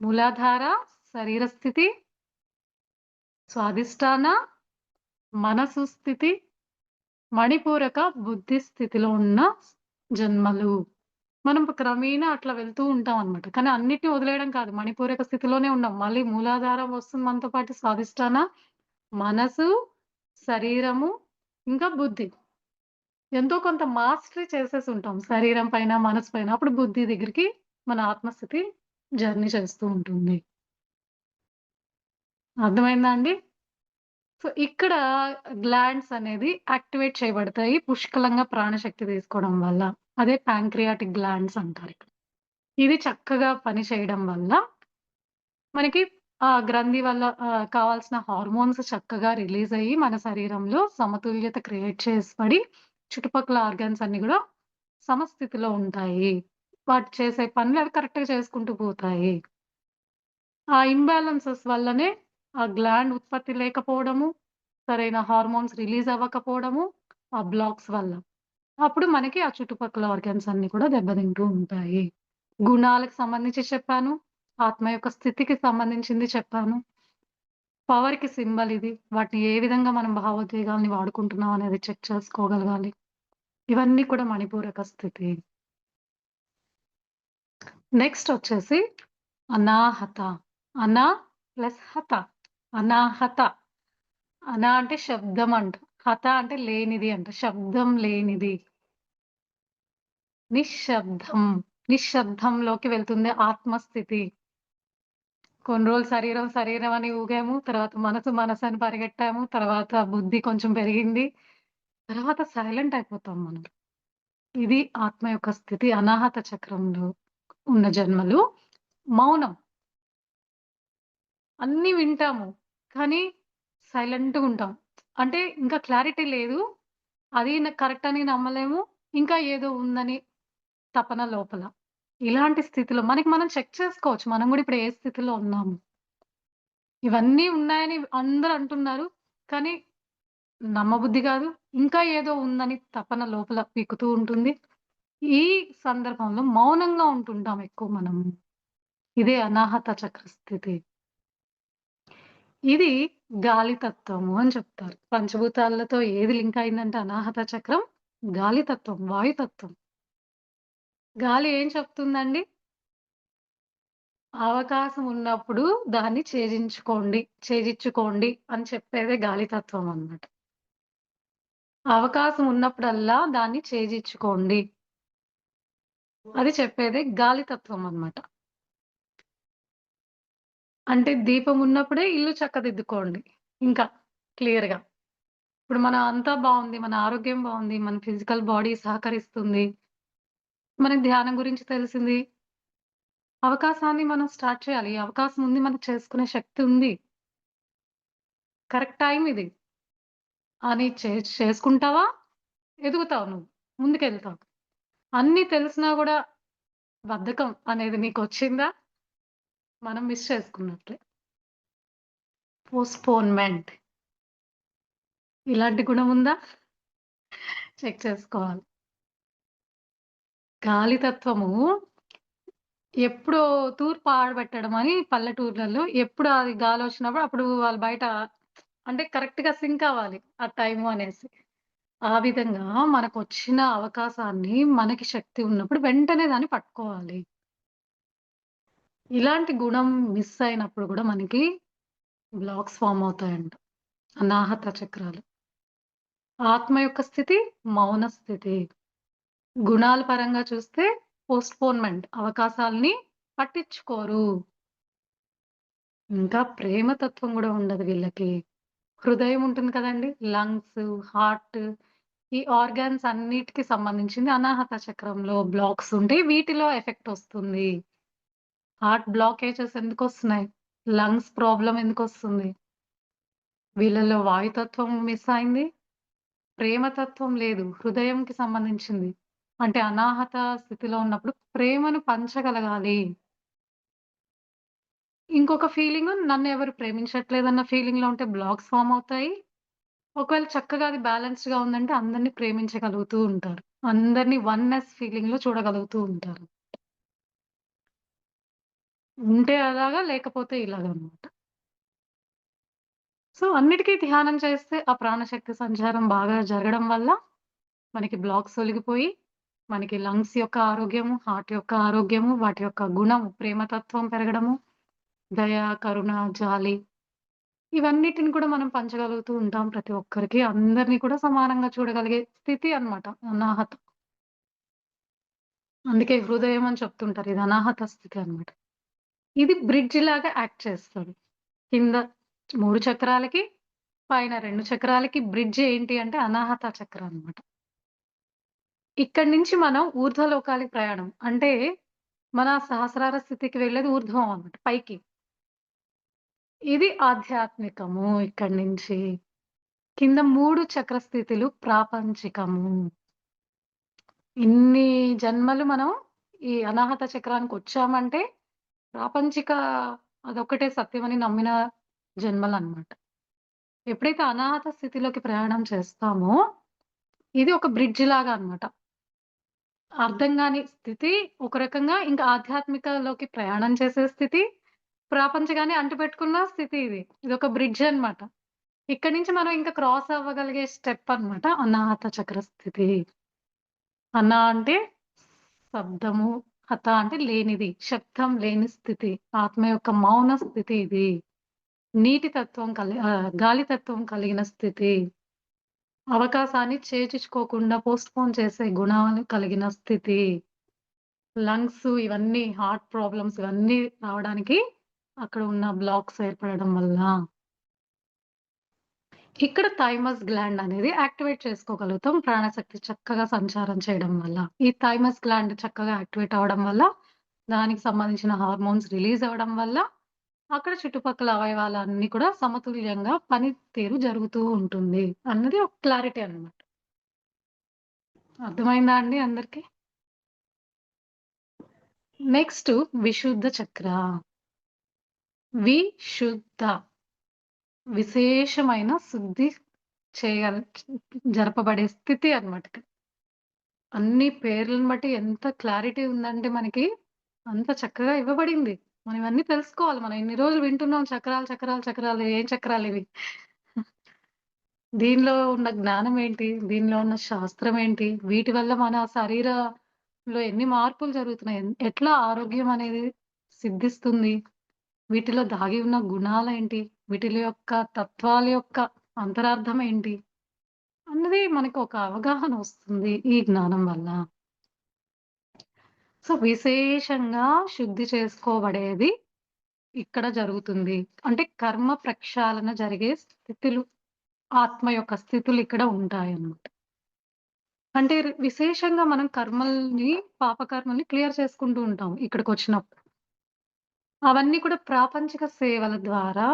మూలాధార, శరీర స్థితి, స్వాధిష్టాన, మనసు స్థితి, మణిపూరక బుద్ధి స్థితిలో ఉన్న జన్మలు. మనం క్రమేణా అట్లా వెళ్తూ ఉంటామనమాట. కానీ అన్నిటిని వదిలేయడం కాదు. మణిపూరక స్థితిలోనే ఉన్నాం. మళ్ళీ మూలాధారం వస్తుంది మనతో పాటు స్వాధిష్టాన, మనసు, శరీరము, ఇంకా బుద్ధి. ఎంతో కొంత మాస్టరీ చేసేసుంటాం. శరీరం పైన, మనసు పైన. అప్పుడు బుద్ధి దగ్గరికి మన ఆత్మస్థితి జర్నీ చేస్తూ ఉంటుంది. అర్థమైందా అండి? సో, ఇక్కడ గ్లాండ్స్ అనేది యాక్టివేట్ చేయబడతాయి. పుష్కలంగా ప్రాణశక్తి తీసుకోవడం వల్ల. అదే పాంక్రియాటిక్ గ్లాండ్స్ అంటారిక్కడ. ఇది చక్కగా పని చేయడం వల్ల మనకి ఆ గ్రంథి వల్ల కావాల్సిన హార్మోన్స్ చక్కగా రిలీజ్ అయ్యి మన శరీరంలో సమతుల్యత క్రియేట్ చేసి చుట్టుపక్కల ఆర్గాన్స్ అన్నీ గూడా సమస్థితిలో ఉంటాయి. వాటి చేసే పనులు అవి కరెక్ట్‌గా చేసుకుంటూ పోతాయి. ఆ ఇంబాలెన్సెస్ వల్లనే ఆ గ్లాండ్ ఉత్పత్తి లేకపోవడము, సరైన హార్మోన్స్ రిలీజ్ అవ్వకపోవడము, ఆ బ్లాక్స్ వల్ల. అప్పుడు మనకి ఆ చుట్టుపక్కల ఆర్గాన్స్ అన్నీ కూడా దెబ్బతింటూ ఉంటాయి. గుణాలకు సంబంధించి చెప్పాను. ఆత్మ యొక్క స్థితికి సంబంధించింది చెప్పాను. పవర్‌కి సింబల్ ఇది. వాటిని ఏ విధంగా మనం భావోద్వేగాల్ని వాడుకుంటున్నాం అనేది చెక్ చేసుకోగలగాలి. ఇవన్నీ కూడా మణిపూరక స్థితి. నెక్స్ట్ వచ్చేసి అనాహత. అనా ప్లస్ హత. అనాహత. అనా అంటే శబ్దం అంట. హత అంటే లేనిది అంట. శబ్దం లేనిది. నిశ్శబ్దం. నిశ్శబ్దంలోకి వెళ్తుంది ఆత్మస్థితి. కొన్ని రోజులు శరీరం, శరీరం అని ఊగాము. తర్వాత మనసు, మనసని పరిగెట్టాము. తర్వాత బుద్ధి కొంచెం పెరిగింది. తర్వాత సైలెంట్ అయిపోతాం మనం. ఇది ఆత్మ యొక్క స్థితి. అనాహత చక్రంలో ఉన్న జన్మలు మౌనం. అన్నీ వింటాము. కానీ సైలెంట్‌గుంటాం. అంటే ఇంకా క్లారిటీ లేదు. అది కరెక్ట్ అని నమ్మలేము. ఇంకా ఏదో ఉందని తపన లోపల. ఇలాంటి స్థితిలో మనకి మనం చెక్ చేసుకోవచ్చు. మనం గూడా ఇప్పుడు ఏ స్థితిలో ఉన్నాము. ఇవన్నీ ఉన్నాయని అందరూ అంటున్నారు. కానీ నమ్మబుద్ధి గాదు. ఇంకా ఏదో ఉందని తపన లోపల పీకుతూ ఉంటుంది. ఈ సందర్భంలో మౌనంగా ఉంటుంటాం ఎక్కువ మనం. ఇదే అనాహత చక్ర స్థితి. ఇది గాలి తత్వము అని చెప్తారు. పంచభూతాలతో ఏది లింక్ అయిందంటే అనాహత చక్రం గాలి తత్వం, వాయుతత్వం. గాలి ఏం చెప్తుందండి? అవకాశం ఉన్నప్పుడు దాన్ని ఛేదించుకోండి అని చెప్పేదే గాలి తత్వం అన్నమాట. అవకాశం ఉన్నప్పుడల్లా దాన్ని ఛేదించుకోండి. అది చెప్పేదే గాలి తత్వం అన్నమాట. అంటే దీపం ఉన్నప్పుడే ఇల్లు చక్కదిద్దుకోండి. ఇంకా క్లియర్‌గా. ఇప్పుడు అంతా బావుంది. మన ఆరోగ్యం బావుంది. మన ఫిజికల్ బాడీ సహకరిస్తుంది. మనకి ధ్యానం గురించి తెలిసింది. అవకాశాన్ని మనం స్టార్ట్ చేయాలి. ఈ అవకాశం ఉంది. మనకు చేసుకునే శక్తి ఉంది. కరెక్ట్ టైమ్ ఇది. అని చేసుకుంటావా? ఎదుగుతావు నువ్వు. ముందుకెళ్తావు. అన్నీ తెలిసినా గూడా బద్ధకం అనేది నీకొచ్చిందా? మనం మిస్ చేసుకున్నట్లే. పోస్ట్‌పోన్‌మెంట్ ఇలాంటి గుణం ఉందా? చెక్ చేసుకోవాలి. గాలి తత్వము ఎప్పుడో తూర్పు ఆడబెట్టడం అని పల్లెటూర్లలో ఎప్పుడు అది గాలొచ్చినప్పుడు అప్పుడు వాళ్ళు బయట అంటే కరెక్ట్‌గా సింక్ అవ్వాలి. ఆ టైము అనేసి. ఆ విధంగా మనకొచ్చిన అవకాశాన్ని మనకి శక్తి ఉన్నప్పుడు వెంటనే దాన్ని పట్టుకోవాలి. ఇలాంటి గుణం మిస్ అయినప్పుడు గూడా మనకి బ్లాక్స్ ఫార్మ్ అవుతాయంట. అనాహత చక్రాలు. ఆత్మ యొక్క స్థితి మౌన స్థితి. గుణాల పరంగా చూస్తే పోస్ట్‌పోన్‌మెంట్ అవకాశాల్ని పట్టించుకోరు. ఇంకా ప్రేమతత్వం గూడా ఉండదు వీళ్ళకి. హృదయం ఉంటుంది కదండీ! లంగ్స్, హార్ట్ ఈ ఆర్గాన్స్ అన్నిటికి సంబంధించింది అనాహత చక్రంలో బ్లాక్స్ ఉంటే వీటిలో ఎఫెక్ట్ ఒస్తుంది. హార్ట్ బ్లాకేజెస్ ఎందుకొస్తున్నాయి? లంగ్స్ ప్రాబ్లమ్ ఎందుకొస్తుంది? వీళ్ళలో వాయుతత్వం మిస్ అయింది. ప్రేమతత్వం లేదు. హృదయంకి సంబంధించింది. అంటే అనాహత స్థితిలో ఉన్నప్పుడు ప్రేమను పంచగలగాలి. ఇంకొక ఫీలింగు నన్నెవరు ప్రేమించట్లేదన్న ఫీలింగ్‌లో ఉంటే బ్లాక్స్ ఫార్మ్ అవుతాయి. ఒకవేళ చక్కగా అది బ్యాలెన్స్డ్‌గా ఉందంటే అందరిని ప్రేమించగలుగుతూ ఉంటారు. అందరిని వన్‌నెస్ ఫీలింగ్‌లో చూడగలుగుతూ ఉంటారు. ఉంటే అలాగా లేకపోతే ఇలాగనమాట. సో, అన్నిటికి ధ్యానం చేస్తే ఆ ప్రాణశక్తి సంచారం బాగా జరగడం వల్ల మనకి బ్లాక్స్ తొలగిపోయి, మనకి లంగ్స్ యొక్క ఆరోగ్యము, హార్ట్ యొక్క ఆరోగ్యము, వాటి యొక్క గుణం, ప్రేమతత్వం పెరగడము, దయ, కరుణ, జాలి ఇవన్నిటిని కూడా మనం పంచగలుగుతూ ఉంటాం ప్రతి ఒక్కరికి. అందరిని కూడా సమానంగా చూడగలిగే స్థితి అన్నమాట అనాహత. అందుకే హృదయం అని చెప్తుంటారు. ఇది అనాహత స్థితి అన్నమాట. ఇది బ్రిడ్జ్ లాగా యాక్ట్ చేస్తది. కింద 3 చక్రాలకి, పైన 2 చక్రాలకి బ్రిడ్జ్ ఏంటి అంటే అనాహత చక్రం అన్నమాట. ఇక్కడి నుంచి మనం ఊర్ధ్వలోకాలకి ప్రయాణం. అంటే మన సహస్రార స్థితికి వెళ్ళేది ఊర్ధ్వం అన్నమాట పైకి. ఇది ఆధ్యాత్మికము ఇక్కడి నుంచి. కింద 3 చక్ర స్థితులు ప్రాపంచికము. ఇన్ని జన్మలు మనం ఈ అనాహత చక్రానికొచ్చామంటే ప్రాపంచిక అదొక్కటే సత్యమని నమ్మిన జన్మలన్నమాట. ఎప్పుడైతే అనాహత స్థితిలోకి ప్రయాణం చేస్తామో, ఇది ఒక బ్రిడ్జ్ లాగా అన్నమాట. అర్థం గాని స్థితి ఒక రకంగా, ఇంకా ఆధ్యాత్మికలోకి ప్రయాణం చేసే స్థితి, ప్రాపంచికాన్ని అంటిపెట్టుకున్న స్థితి ఇది. ఇదొక బ్రిడ్జ్ అన్నమాట. ఇక్కడి నుంచి మనం ఇంకా క్రాస్ అవ్వగలిగే స్టెప్ అన్నమాట అనాహత చక్ర స్థితి. అన అంటే శబ్దము, హత అంటే లేనిది, శబ్దం లేని స్థితి. ఆత్మ యొక్క మౌన స్థితి ఇది. నీటి తత్వం గాలి తత్వం కలిగిన స్థితి. అవకాశాన్ని చేజిచ్చుకోకుండా పోస్ట్‌పోన్ చేసే గుణాలు కలిగిన స్థితి. లంగ్స్ ఇవన్నీ హార్ట్ ప్రాబ్లమ్స్ ఇవన్నీ రావడానికి అక్కడ ఉన్న బ్లాక్స్ ఏర్పడడం వల్ల. ఇక్కడ థైమస్ గ్లాండ్ అనేది యాక్టివేట్ చేసుకోగలుగుతాం. ప్రాణశక్తి చక్కగా సంచారం చేయడం వల్ల. ఈ థైమస్ గ్లాండ్ చక్కగా యాక్టివేట్ అవ్వడం వల్ల, దానికి సంబంధించిన హార్మోన్స్ రిలీజ్ అవ్వడం వల్ల, అక్కడ చుట్టుపక్కల అవయవాలన్నీ కూడా సమతుల్యంగా పనితీరు జరుగుతూ ఉంటుంది అన్నది ఒక క్లారిటీ అన్నమాట. అర్థమైందా అండి అందరికి? నెక్స్ట్ విశుద్ధ చక్ర. విశుద్ధ విశేషమైన శుద్ధి చేయగల జరపబడే స్థితి అన్నమాట. అన్ని పేర్లను బట్టి ఎంత క్లారిటీ ఉందంటే మనకి, అంత చక్కగా ఇవ్వబడింది. మనం ఇవన్నీ తెలుసుకోవాలి. మనం ఇన్ని రోజులు వింటున్నాం చక్రాలు, చక్రాలు, చక్రాలు ఏం చక్రాలివి? దీనిలో ఉన్న జ్ఞానం ఏంటి? దీనిలో ఉన్న శాస్త్రం ఏంటి? వీటి వల్ల మన శరీరంలో ఎన్ని మార్పులు జరుగుతున్నాయి? ఎట్లా ఆరోగ్యం అనేది సిద్ధిస్తుంది? వీటిలో దాగి ఉన్న గుణాలేంటి? వీటిల యొక్క తత్వాల యొక్క అంతరార్థం ఏంటి? అన్నది మనకు ఒక అవగాహన వస్తుంది ఈ జ్ఞానం వల్ల. సో, విశేషంగా శుద్ధి చేసుకోబడేది ఇక్కడ జరుగుతుంది. అంటే కర్మ ప్రక్షాళన జరిగే స్థితులు, ఆత్మ యొక్క స్థితులు ఇక్కడ ఉంటాయన్నమాట. అంటే విశేషంగా మనం పాపకర్మల్ని క్లియర్ చేసుకుంటూ ఉంటాం ఇక్కడికొచ్చినప్పుడు. అవన్నీ కూడా ప్రాపంచిక సేవల ద్వారా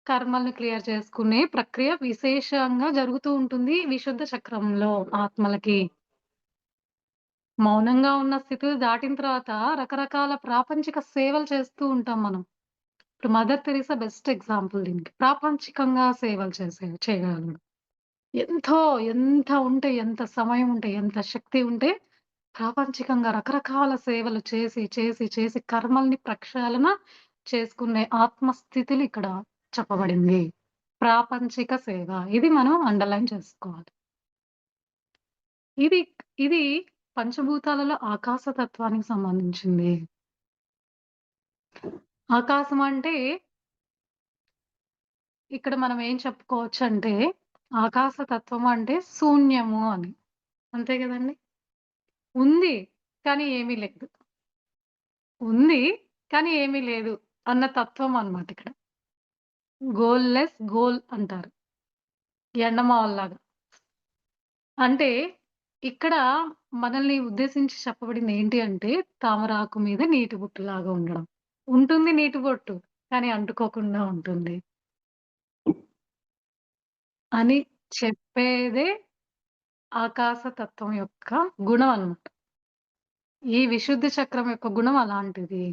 కర్మల్ని క్లియర్ చేసుకునే ప్రక్రియ విశేషంగా జరుగుతూ ఉంటుంది విశుద్ధ చక్రంలో ఆత్మలకి. మౌనంగా ఉన్న స్థితులు దాటిన తర్వాత రకరకాల ప్రాపంచిక సేవలు చేస్తూ ఉంటాం మనం. ఇప్పుడు మదర్ తెరీసా బెస్ట్ ఎగ్జాంపుల్ దీనికి. ప్రాపంచికంగా సేవలు చేయగలరు. ఎంతో ఎంత ఉంటే, ఎంత సమయం ఉంటే, ఎంత శక్తి ఉంటే ప్రాపంచికంగా రకరకాల సేవలు చేసి, చేసి, చేసి కర్మల్ని ప్రక్షాళన చేసుకునే ఆత్మస్థితులు ఇక్కడ చెప్పబడింది. ప్రాపంచిక సేవ. ఇది మనం అండర్‌లైన్ చేసుకోవాలి. ఇది ఇది పంచభూతాలలో ఆకాశ తత్వానికి సంబంధించింది. ఆకాశం అంటే ఇక్కడ మనం ఏం చెప్పుకోవచ్చంటే, ఆకాశ తత్వం అంటే శూన్యము అని. అంతే గదండీ! ఉంది. కానీ ఏమీ లేదు. ఉంది. కానీ ఏమీ లేదు అన్న తత్వం అన్నమాట ఇక్కడ. గోల్‌లెస్ గోల్ అంటారు. ఎండమావుల్లాగా. అంటే ఇక్కడ మనల్ని ఉద్దేశించి చెప్పబడింది ఏంటి అంటే, తామరాకు మీద నీటి బొట్టులాగా ఉండడం. ఉంటుంది నీటి బొట్టు. కానీ అంటుకోకుండా ఉంటుంది అని చెప్పేదే ఆకాశ తత్వం యొక్క గుణం అన్నమాట. ఈ విశుద్ధి చక్రం యొక్క గుణం అలాంటిది.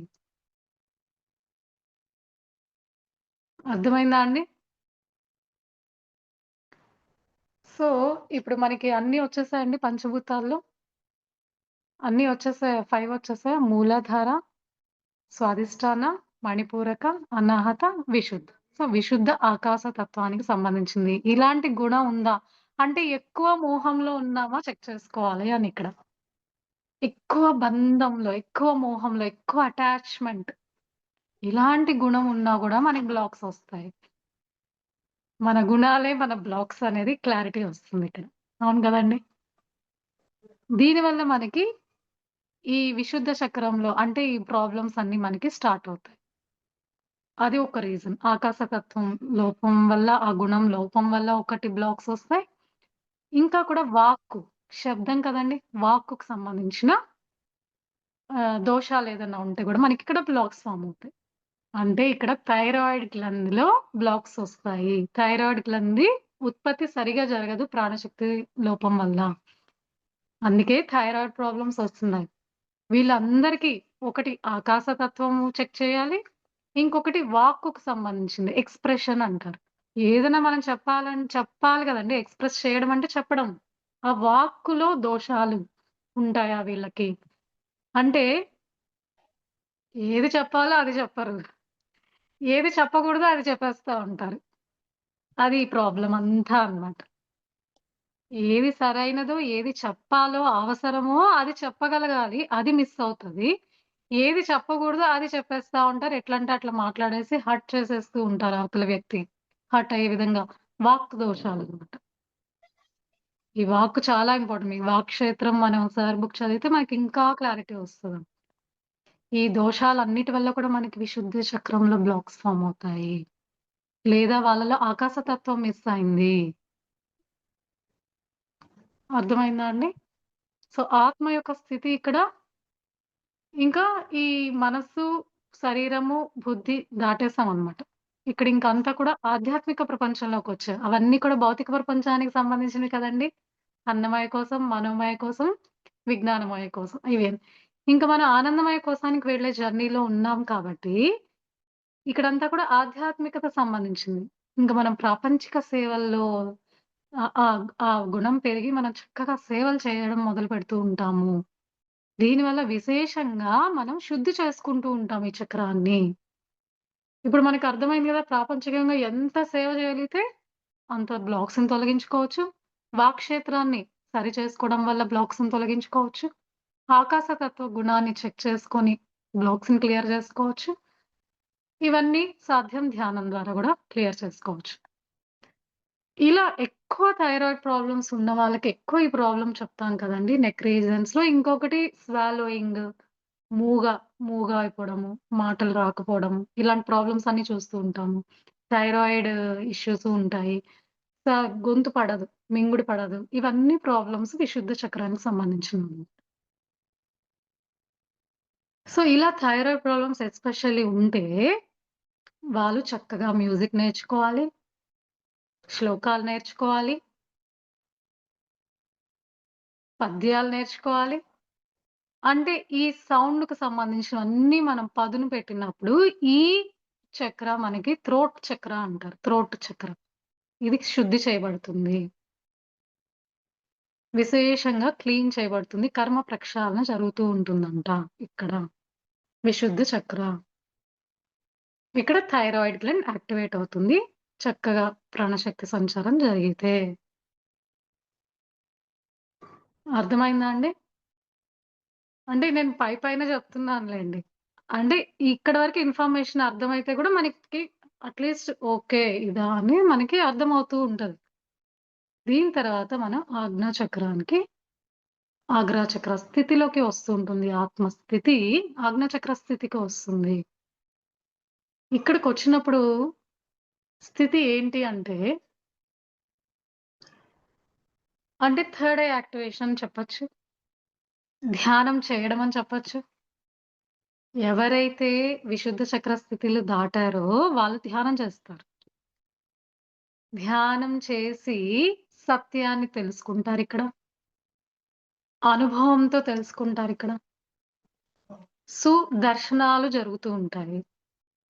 అర్థమైందా అండి? సో, ఇప్పుడు మనకి అన్నీ వచ్చేసాయండి పంచభూతాల్లో? అన్నీ వచ్చేసాయా? 5 వచ్చేసాయా? మూలాధార, స్వాదిష్టాన, మణిపూరక, అనాహత, విశుద్ధ. సో, విశుద్ధ ఆకాశ తత్వానికి సంబంధించింది. ఇలాంటి గుణం ఉందా? అంటే ఎక్కువ మోహంలో ఉన్నామా చెక్ చేసుకోవాలి అని ఇక్కడ. ఎక్కువ బంధంలో, ఎక్కువ మోహంలో, ఎక్కువ అటాచ్‌మెంట్ ఇలాంటి గుణం ఉన్నా గూడా మనకి బ్లాక్స్ ఒస్తాయి. మన గుణాలే మన బ్లాక్స్ అనేది క్లారిటీ వస్తుందిక్కడ. అవును గదండీ! దీనివల్ల మనకి ఈ విశుద్ధ చక్రంలో అంటే ఈ ప్రాబ్లమ్స్ అన్నీ మనకి స్టార్ట్ అవుతాయి. అది ఒక రీజన్. ఆకాశతత్వం లోపం వల్ల, ఆ గుణం లోపం వల్ల ఒకటి బ్లాక్స్ ఒస్తాయి. ఇంకా కూడా వాక్కు, శబ్దం కదండీ! వాక్కుకు సంబంధించిన దోషాలేదన్నా ఉంటే గూడా మనకిక్కడ బ్లాక్స్ ఫార్మ్ అవుతాయి. అంటే ఇక్కడ థైరాయిడ్ గ్లంథిలో బ్లాక్స్ ఒస్తాయి. థైరాయిడ్ గ్లంథి ఉత్పత్తి సరిగా జరగదు ప్రాణశక్తి లోపం వల్ల. అందుకే థైరాయిడ్ ప్రాబ్లమ్స్ ఒస్తున్నాయి. వీళ్ళందరికీ ఒకటి ఆకాశతత్వము చెక్ చేయాలి. ఇంకొకటి వాక్కుకు సంబంధించింది. ఎక్స్‌ప్రెషన్ అంటారు. ఏదైనా మనం చెప్పాలి గదండీ! ఎక్స్‌ప్రెస్ చేయడం అంటే చెప్పడం. ఆ వాక్కులో దోషాలు ఉంటాయా వీళ్ళకి? అంటే ఏది చెప్పాలో అది చెప్పరు. ఏది చెప్పకూడదో అది చెప్పేస్తా ఉంటారు. అది ప్రాబ్లమ్ అంతా అన్నమాట. ఏది సరైనదో, ఏది చెప్పాలో, అవసరమో అది చెప్పగలగాలి. అది మిస్ అవుతది. ఏది చెప్పకూడదో అది చెప్పేస్తా ఉంటారు. ఎట్లంటే అట్లా మాట్లాడేసి హర్ట్ చేసేస్తూ ఉంటారు అవతల వ్యక్తి. హర్ట్ అయ్యే విధంగా వాక్ దోషాలన్నమాట. ఈ వాక్ చాలా ఇంపార్టెంట్. ఈ వాక్ క్షేత్రం మనం సార్ బుక్ చదివితే మనకింకా క్లారిటీ వస్తది. ఈ దోషాలన్నిటి వల్ల కూడా మనకి విశుద్ధి చక్రంలో బ్లాక్స్ ఫార్మ్ అవుతాయి. లేదా వాళ్ళలో ఆకాశతత్వం మిస్ అయింది. అర్థమైందా అండి? సో, ఆత్మ యొక్క స్థితి ఇక్కడ ఇంకా ఈ మనస్సు, శరీరము, బుద్ధి దాటేసామనమాట. ఇక్కడింక అంతా కూడా ఆధ్యాత్మిక ప్రపంచంలోకొచ్చాం. అవన్నీ కూడా భౌతిక ప్రపంచానికి సంబంధించినవి కదండీ! అన్నమయ కోసం, మనోమయ కోసం, విజ్ఞానమయ కోసం ఇవే. ఇంక మనం ఆనందమయ కోసానికి వెళ్ళే జర్నీలో ఉన్నాం కాబట్టి, ఇక్కడంతా కూడా ఆధ్యాత్మికత సంబంధించింది. ఇంక మనం ప్రాపంచిక సేవల్లో ఆహ్, ఆహ్, ఆ గుణం పెరిగి మనం చక్కగా సేవలు చేయడం మొదలుపెడుతూ ఉంటాము. దీనివల్ల విశేషంగా మనం శుద్ధి చేసుకుంటూ ఉంటాం ఈ చక్రాన్ని. ఇప్పుడు మనకర్థమైంది గదా! ప్రాపంచికంగా ఎంత సేవ చేయగలిగితే అంత బ్లాక్స్‌ని తొలగించుకోవచ్చు. వాక్క్షేత్రాన్ని సరిచేసుకోవడం వల్ల బ్లాక్స్‌ని తొలగించుకోవచ్చు. ఆకాశతత్వ గుణాన్ని చెక్ చేసుకొని బ్లాక్స్‌ని క్లియర్ జేసుకోవచ్చు. ఇవన్నీ సాధ్యం ధ్యానం ద్వారా గూడా క్లియర్ చేసుకోవచ్చు. ఇలా ఎక్కువ థైరాయిడ్ ప్రాబ్లమ్స్ ఉన్న వాళ్ళకి ఎక్కువ ఈ ప్రాబ్లమ్ చెప్తాం కదండీ! నెక్ రీజన్స్‌లో ఇంకొకటి స్వాలోయింగ్, మూగ మూగ అయిపోవడము, మాటలు రాకపోవడము, ఇలాంటి ప్రాబ్లమ్స్ అన్నీ చూస్తూ ఉంటాము. థైరాయిడ్ ఇష్యూస్ ఉంటాయి. స గొంతు పడదు, మింగుడు పడదు. ఇవన్నీ ప్రాబ్లమ్స్ విశుద్ధ చక్రానికి సంబంధించినవి. సో, ఇలా థైరాయిడ్ ప్రాబ్లమ్స్ ఎస్పెషల్లీ ఉంటే వాళ్ళు చక్కగా మ్యూజిక్ నేర్చుకోవాలి, శ్లోకాలు నేర్చుకోవాలి, పద్యాలు నేర్చుకోవాలి. అంటే ఈ సౌండ్‌కి సంబంధించినవన్నీ మనం పదును పెట్టినప్పుడు, ఈ చక్ర మనకి థ్రోట్ చక్ర అంటారు. థ్రోట్ చక్ర. ఇది శుద్ధి చేయబడుతుంది. విశేషంగా క్లీన్ చేయబడుతుంది. కర్మ ప్రక్షాళన జరుగుతూ ఉంటుందంట ఇక్కడ. విశుద్ధ చక్ర. ఇక్కడ థైరాయిడ్ గ్లాండ్ యాక్టివేట్ అవుతుంది. చక్కగా ప్రాణశక్తి సంచారం జరిగితే. అర్థమైందా అండి? అంటే నేను పైన చెప్తున్నానులెండి. అంటే ఇక్కడి వరకు ఇన్ఫర్మేషన్ అర్థమైతే గూడా మనకి అట్‌లీస్ట్ ఓకే. ఇదా అని మనకి అర్థమవుతూ ఉంటది. దీని తర్వాత మనం ఆజ్ఞాచక్ర స్థితిలోకి వస్తూ ఉంటుంది. ఆత్మస్థితి ఆజ్ఞాచక్ర స్థితికి వస్తుంది. ఇక్కడికొచ్చినప్పుడు స్థితి ఏంటి అంటే థర్డ్ ఐ యాక్టివేషన్ అని చెప్పొచ్చు. ధ్యానం చేయడం అని చెప్పొచ్చు. ఎవరైతే విశుద్ధ చక్ర స్థితిలు దాటారో వాళ్ళు ధ్యానం చేస్తారు. ధ్యానం చేసి సత్యాన్ని తెలుసుకుంటారిక్కడ. అనుభవంతో తెలుసుకుంటారిక్కడ. సుదర్శనాలు జరుగుతూ ఉంటాయి.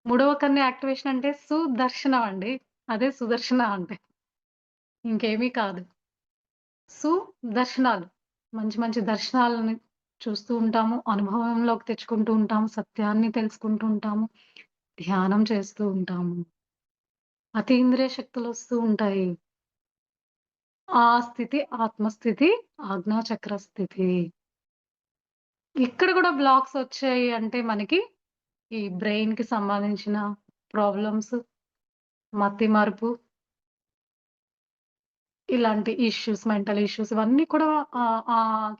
మూడవ కన్య యాక్టివేషన్ అంటే సుదర్శనం అండి. అదే సుదర్శన అంటే. ఇంకేమీ కాదు. సుదర్శనాలు. మంచి మంచి దర్శనాలను చూస్తూ ఉంటాము. అనుభవంలోకి తెచ్చుకుంటూ ఉంటాము. సత్యాన్ని తెలుసుకుంటూ ఉంటాము. ధ్యానం చేస్తూ ఉంటాము. అతీంద్రియ శక్తులొస్తూ ఉంటాయి. ఆ స్థితి ఆత్మస్థితి, ఆజ్ఞాచక్ర స్థితి. ఇక్కడ గూడా బ్లాక్స్ ఒచ్చాయి అంటే మనకి ఈ బ్రెయిన్‌కి సంబంధించిన ప్రాబ్లమ్స్, మతిమరుపు ఇలాంటి ఇష్యూస్, మెంటల్ ఇష్యూస్ ఇవన్నీ కూడా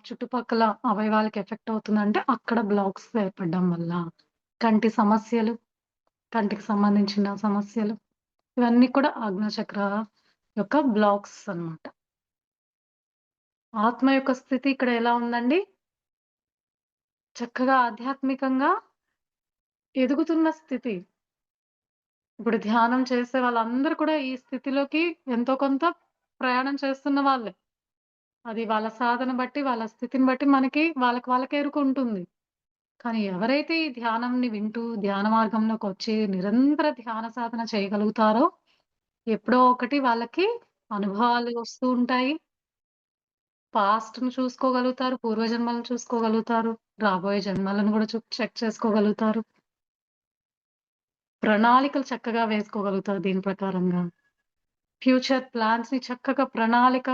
చుట్టుపక్కల అవయవాలకి ఎఫెక్ట్ అవుతుందంటే అక్కడ బ్లాక్స్ ఏర్పడడం వల్ల. కంటి సమస్యలు, కంటికి సంబంధించిన సమస్యలు ఇవన్నీ కూడా ఆజ్ఞాచక్ర యొక్క బ్లాక్స్ అన్నమాట. ఆత్మ యొక్క స్థితి ఇక్కడ ఎలా ఉందండి? చక్కగా ఆధ్యాత్మికంగా ఎదుగుతున్న స్థితి. ఇప్పుడు ధ్యానం చేసే వాళ్ళందరూ కూడా ఈ స్థితిలోకి ఎంతో కొంత ప్రయాణం చేస్తున్న వాళ్ళే. అది వాళ్ళ సాధన బట్టి, వాళ్ళ స్థితిని బట్టి మనకి వాళ్ళకి ఎరుక ఉంటుంది. కానీ ఎవరైతే ఈ ధ్యానంని వింటూ ధ్యాన మార్గంలోకొచ్చి నిరంతర ధ్యాన సాధన చేయగలుగుతారో, ఎప్పుడో ఒకటి వాళ్ళకి అనుభవాలు వస్తూ ఉంటాయి. పాస్ట్‌ని చూసుకోగలుగుతారు. పూర్వజన్మలను చూసుకోగలుగుతారు. రాబోయే జన్మలను గూడా చెక్ చేసుకోగలుగుతారు. ప్రణాళికలు చక్కగా వేసుకోగలుగుతారు దీని ప్రకారంగా. ఫ్యూచర్ ప్లాన్స్‌ని చక్కగా ప్రణాళిక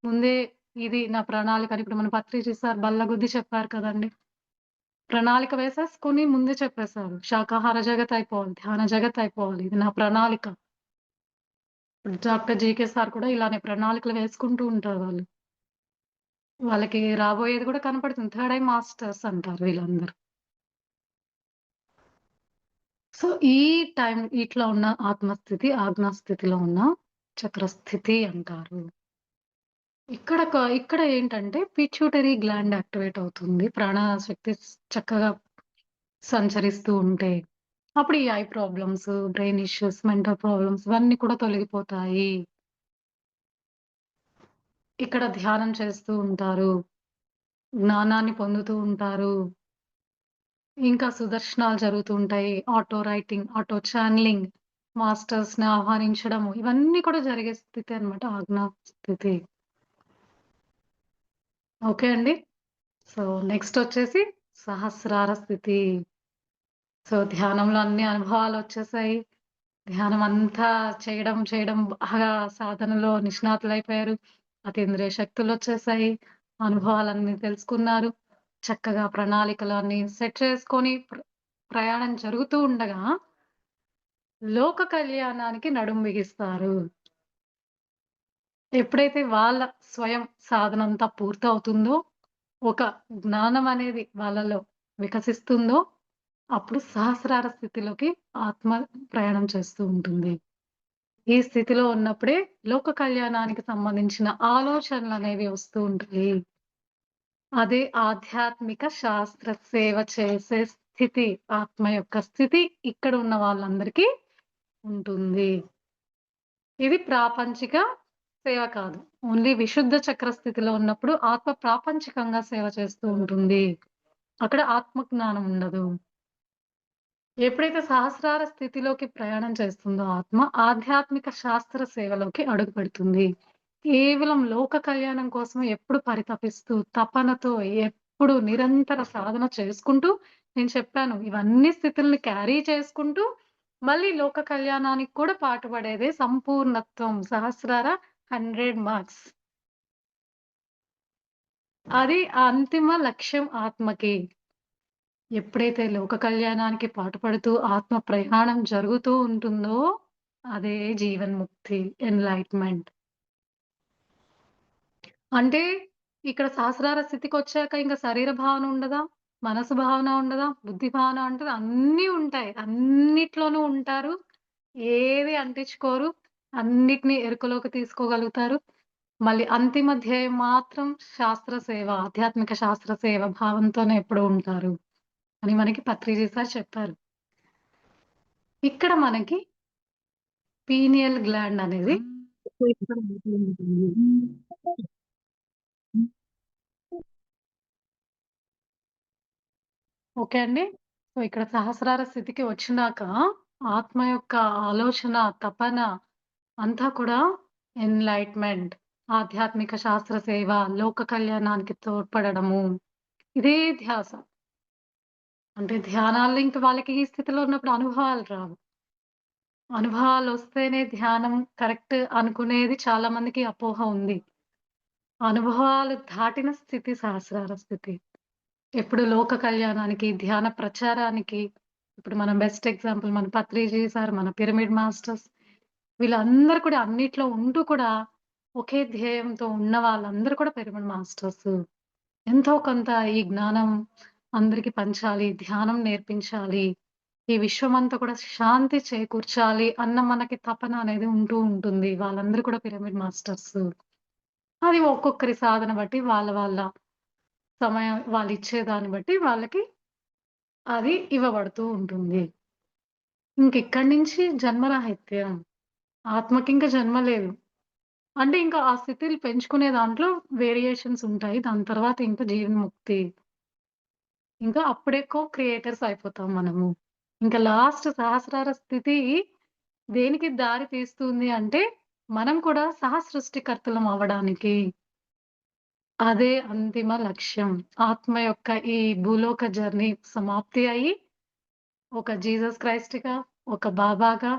ముందే ఇది నా ప్రణాళిక అని ఇప్పుడు మన పత్రిజీ సార్ బల్లగుద్ది చెప్పారు కదండీ! ప్రణాళిక వేసేసుకొని ముందే చెప్పేసారు. శాకాహార జగత్ అయిపోవాలి. ధ్యాన జగత్ అయిపోవాలి. ఇది నా ప్రణాళిక. డాక్టర్ జీకే సార్ కూడా ఇలానే ప్రణాళికలు వేసుకుంటూ ఉంటారు వాళ్ళు. వాళ్ళకి రాబోయేది కూడా కనపడుతుంది. థర్డ్ ఐ మాస్టర్స్ అంటారు వీళ్ళందరూ. సో, ఈ టైం ఇట్లా ఉన్న ఆత్మస్థితి, ఆజ్ఞా స్థితిలో ఉన్న చక్రస్థితి అంటారు. ఇక్కడ ఏంటంటే పిట్యూటరీ గ్లాండ్ యాక్టివేట్ అవుతుంది. ప్రాణశక్తి చక్కగా సంచరిస్తూ ఉంటే. అప్పుడు ఈ eye problems, brain issues, mental problems ఇవన్నీ కూడా తొలగిపోతాయి. ఇక్కడ ధ్యానం చేస్తూ ఉంటారు. జ్ఞానాన్ని పొందుతూ ఉంటారు. ఇంకా సుదర్శనాలు జరుగుతూ ఉంటాయి. ఆటో రైటింగ్, ఆటో చానెలింగ్, మాస్టర్స్‌ని ఆహ్వానించడము ఇవన్నీ కూడా జరిగే స్థితి అన్నమాట ఆజ్ఞా స్థితి. ఓకే అండి. సో, నెక్స్ట్ వచ్చేసి సహస్రార స్థితి. సో, ధ్యానంలో అన్ని అనుభవాలొచ్చేసాయి. ధ్యానం అంతా చేయడం బాగా సాధనలో నిష్ణాతులైపోయారు. అతీంద్రియ శక్తులొచ్చేసాయి. అనుభవాలన్నీ తెలుసుకున్నారు. చక్కగా ప్రణాళికలన్నీ సెట్ చేసుకొని ప్రయాణం జరుగుతూ ఉండగా లోక కళ్యాణానికి నడుం బిగిస్తారు. ఎప్పుడైతే వాళ్ళ స్వయం సాధనంతా పూర్తవుతుందో, ఒక జ్ఞానం అనేది వాళ్ళలో వికసిస్తుందో, అప్పుడు సహస్రార స్థితిలోకి ఆత్మ ప్రయాణం చేస్తూ ఉంటుంది. ఈ స్థితిలో ఉన్నప్పుడే లోక కళ్యాణానికి సంబంధించిన ఆలోచనలనేవి వస్తూ ఉంటాయి. అదే ఆధ్యాత్మిక శాస్త్ర సేవ చేసే స్థితి, ఆత్మ యొక్క స్థితి ఇక్కడ ఉన్న వాళ్ళందరికీ ఉంటుంది. ఇది ప్రాపంచిక సేవ కాదు. ఓన్లీ విశుద్ధ చక్ర స్థితిలో ఉన్నప్పుడు ఆత్మ ప్రాపంచికంగా సేవ చేస్తూ ఉంటుంది. అక్కడ ఆత్మ జ్ఞానం ఉండదు. ఎప్పుడైతే సహస్రార స్థితిలోకి ప్రయాణం చేస్తుందో ఆత్మ, ఆధ్యాత్మిక శాస్త్ర సేవలోకి అడుగుపెడుతుంది. కేవలం లోక కళ్యాణం కోసం ఎప్పుడు పరితపిస్తూ, తపనతో ఎప్పుడు నిరంతర సాధన చేసుకుంటూ నేను చెప్పాను. ఇవన్నీ స్థితుల్ని క్యారీ చేసుకుంటూ, మళ్ళీ లోక కళ్యాణానికి కూడా పాటుపడేదే సంపూర్ణత్వం. సహస్రార 100 మార్క్స్. అది అంతిమ లక్ష్యం ఆత్మకి. ఎప్పుడైతే లోక కళ్యాణానికి పాటుపడుతూ ఆత్మ ప్రయాణం జరుగుతూ ఉంటుందో, అదే జీవన్ముక్తి, ఎన్‌లైట్‌మెంట్. అంటే ఇక్కడ సహస్రార స్థితికొచ్చాక ఇంక శరీర భావన ఉండదా? మనసు భావన ఉండదా? బుద్ధి భావన ఉంటదా? అన్నీ ఉంటాయి. అన్నిట్లోనూ ఉంటారు. ఏది అంటించుకోరు. అన్నిటిని ఎరుకలోకి తీసుకోగలుగుతారు. మళ్ళీ అంతిమ ధ్యేయం మాత్రం శాస్త్ర సేవ, ఆధ్యాత్మిక శాస్త్ర సేవ భావంతోనే ఎప్పుడూ ఉంటారు అని మనకి పత్రిజీ సార్ చెప్పారు. ఇక్కడ మనకి పీనియల్ గ్లాండ్ అనేది ఇక్కడ ఉంటుంది. ఓకే అండి. సో, ఇక్కడ సహస్రార స్థితికి వచ్చినాక ఆత్మ యొక్క ఆలోచన, తపన అంతా కూడా ఎన్‌లైట్‌మెంట్, ఆధ్యాత్మిక శాస్త్ర సేవ, లోక కళ్యాణానికి తోడ్పడడము. ఇదే ధ్యాస. అంటే ధ్యానాల్లో ఇంక వాళ్ళకి ఈ స్థితిలో ఉన్నప్పుడు అనుభవాలు రావు. అనుభవాలొస్తేనే ధ్యానం కరెక్ట్ అనుకునేది చాలా మందికి అపోహ ఉంది. అనుభవాలు దాటిన స్థితి సహస్రార స్థితి. ఎప్పుడు లోక కళ్యాణానికి, ధ్యాన ప్రచారానికి ఇప్పుడు మనం బెస్ట్ ఎగ్జాంపుల్ మన పత్రిజీ సార్, మన పిరమిడ్ మాస్టర్స్ వీళ్ళందరూ కూడా అన్నిట్లో ఉంటూ కూడా ఒకే ధ్యేయంతో ఉన్న వాళ్ళందరూ కూడా పిరమిడ్ మాస్టర్స్. ఎంతో కొంత ఈ జ్ఞానం అందరికి పంచాలి, ధ్యానం నేర్పించాలి. ఈ విశ్వమంతా కూడా శాంతి చేకూర్చాలి అన్న మనకి తపన అనేది ఉంటూ ఉంటుంది. వాళ్ళందరూ కూడా పిరమిడ్ మాస్టర్స్. అది ఒక్కొక్కరి సాధన బట్టి వాళ్ళ వాళ్ళ సమయం వాళ్ళిచ్చే దాన్ని బట్టి వాళ్ళకి అది ఇవ్వబడుతూ ఉంటుంది. ఇంకిక్కడి నుంచి జన్మరాహిత్యం. ఆత్మకింక జన్మ లేదు. అంటే ఇంకా ఆ స్థితిలు పెంచుకునే దాంట్లో వేరియేషన్స్ ఉంటాయి. దాని తర్వాత ఇంకా జీవన్ముక్తి. ఇంకా అప్పుడే క్రియేటర్స్ అయిపోతాం మనము. ఇంకా లాస్ట్ సహస్రార స్థితి దేనికి దారి తీస్తుంది అంటే, మనం కూడా సృష్టికర్తలం అవ్వడానికి. అదే అంతిమ లక్ష్యం. ఆత్మ యొక్క ఈ భూలోక జర్నీ సమాప్తి అయ్యి, ఒక జీసస్ క్రైస్ట్‌గా, ఒక బాబాగా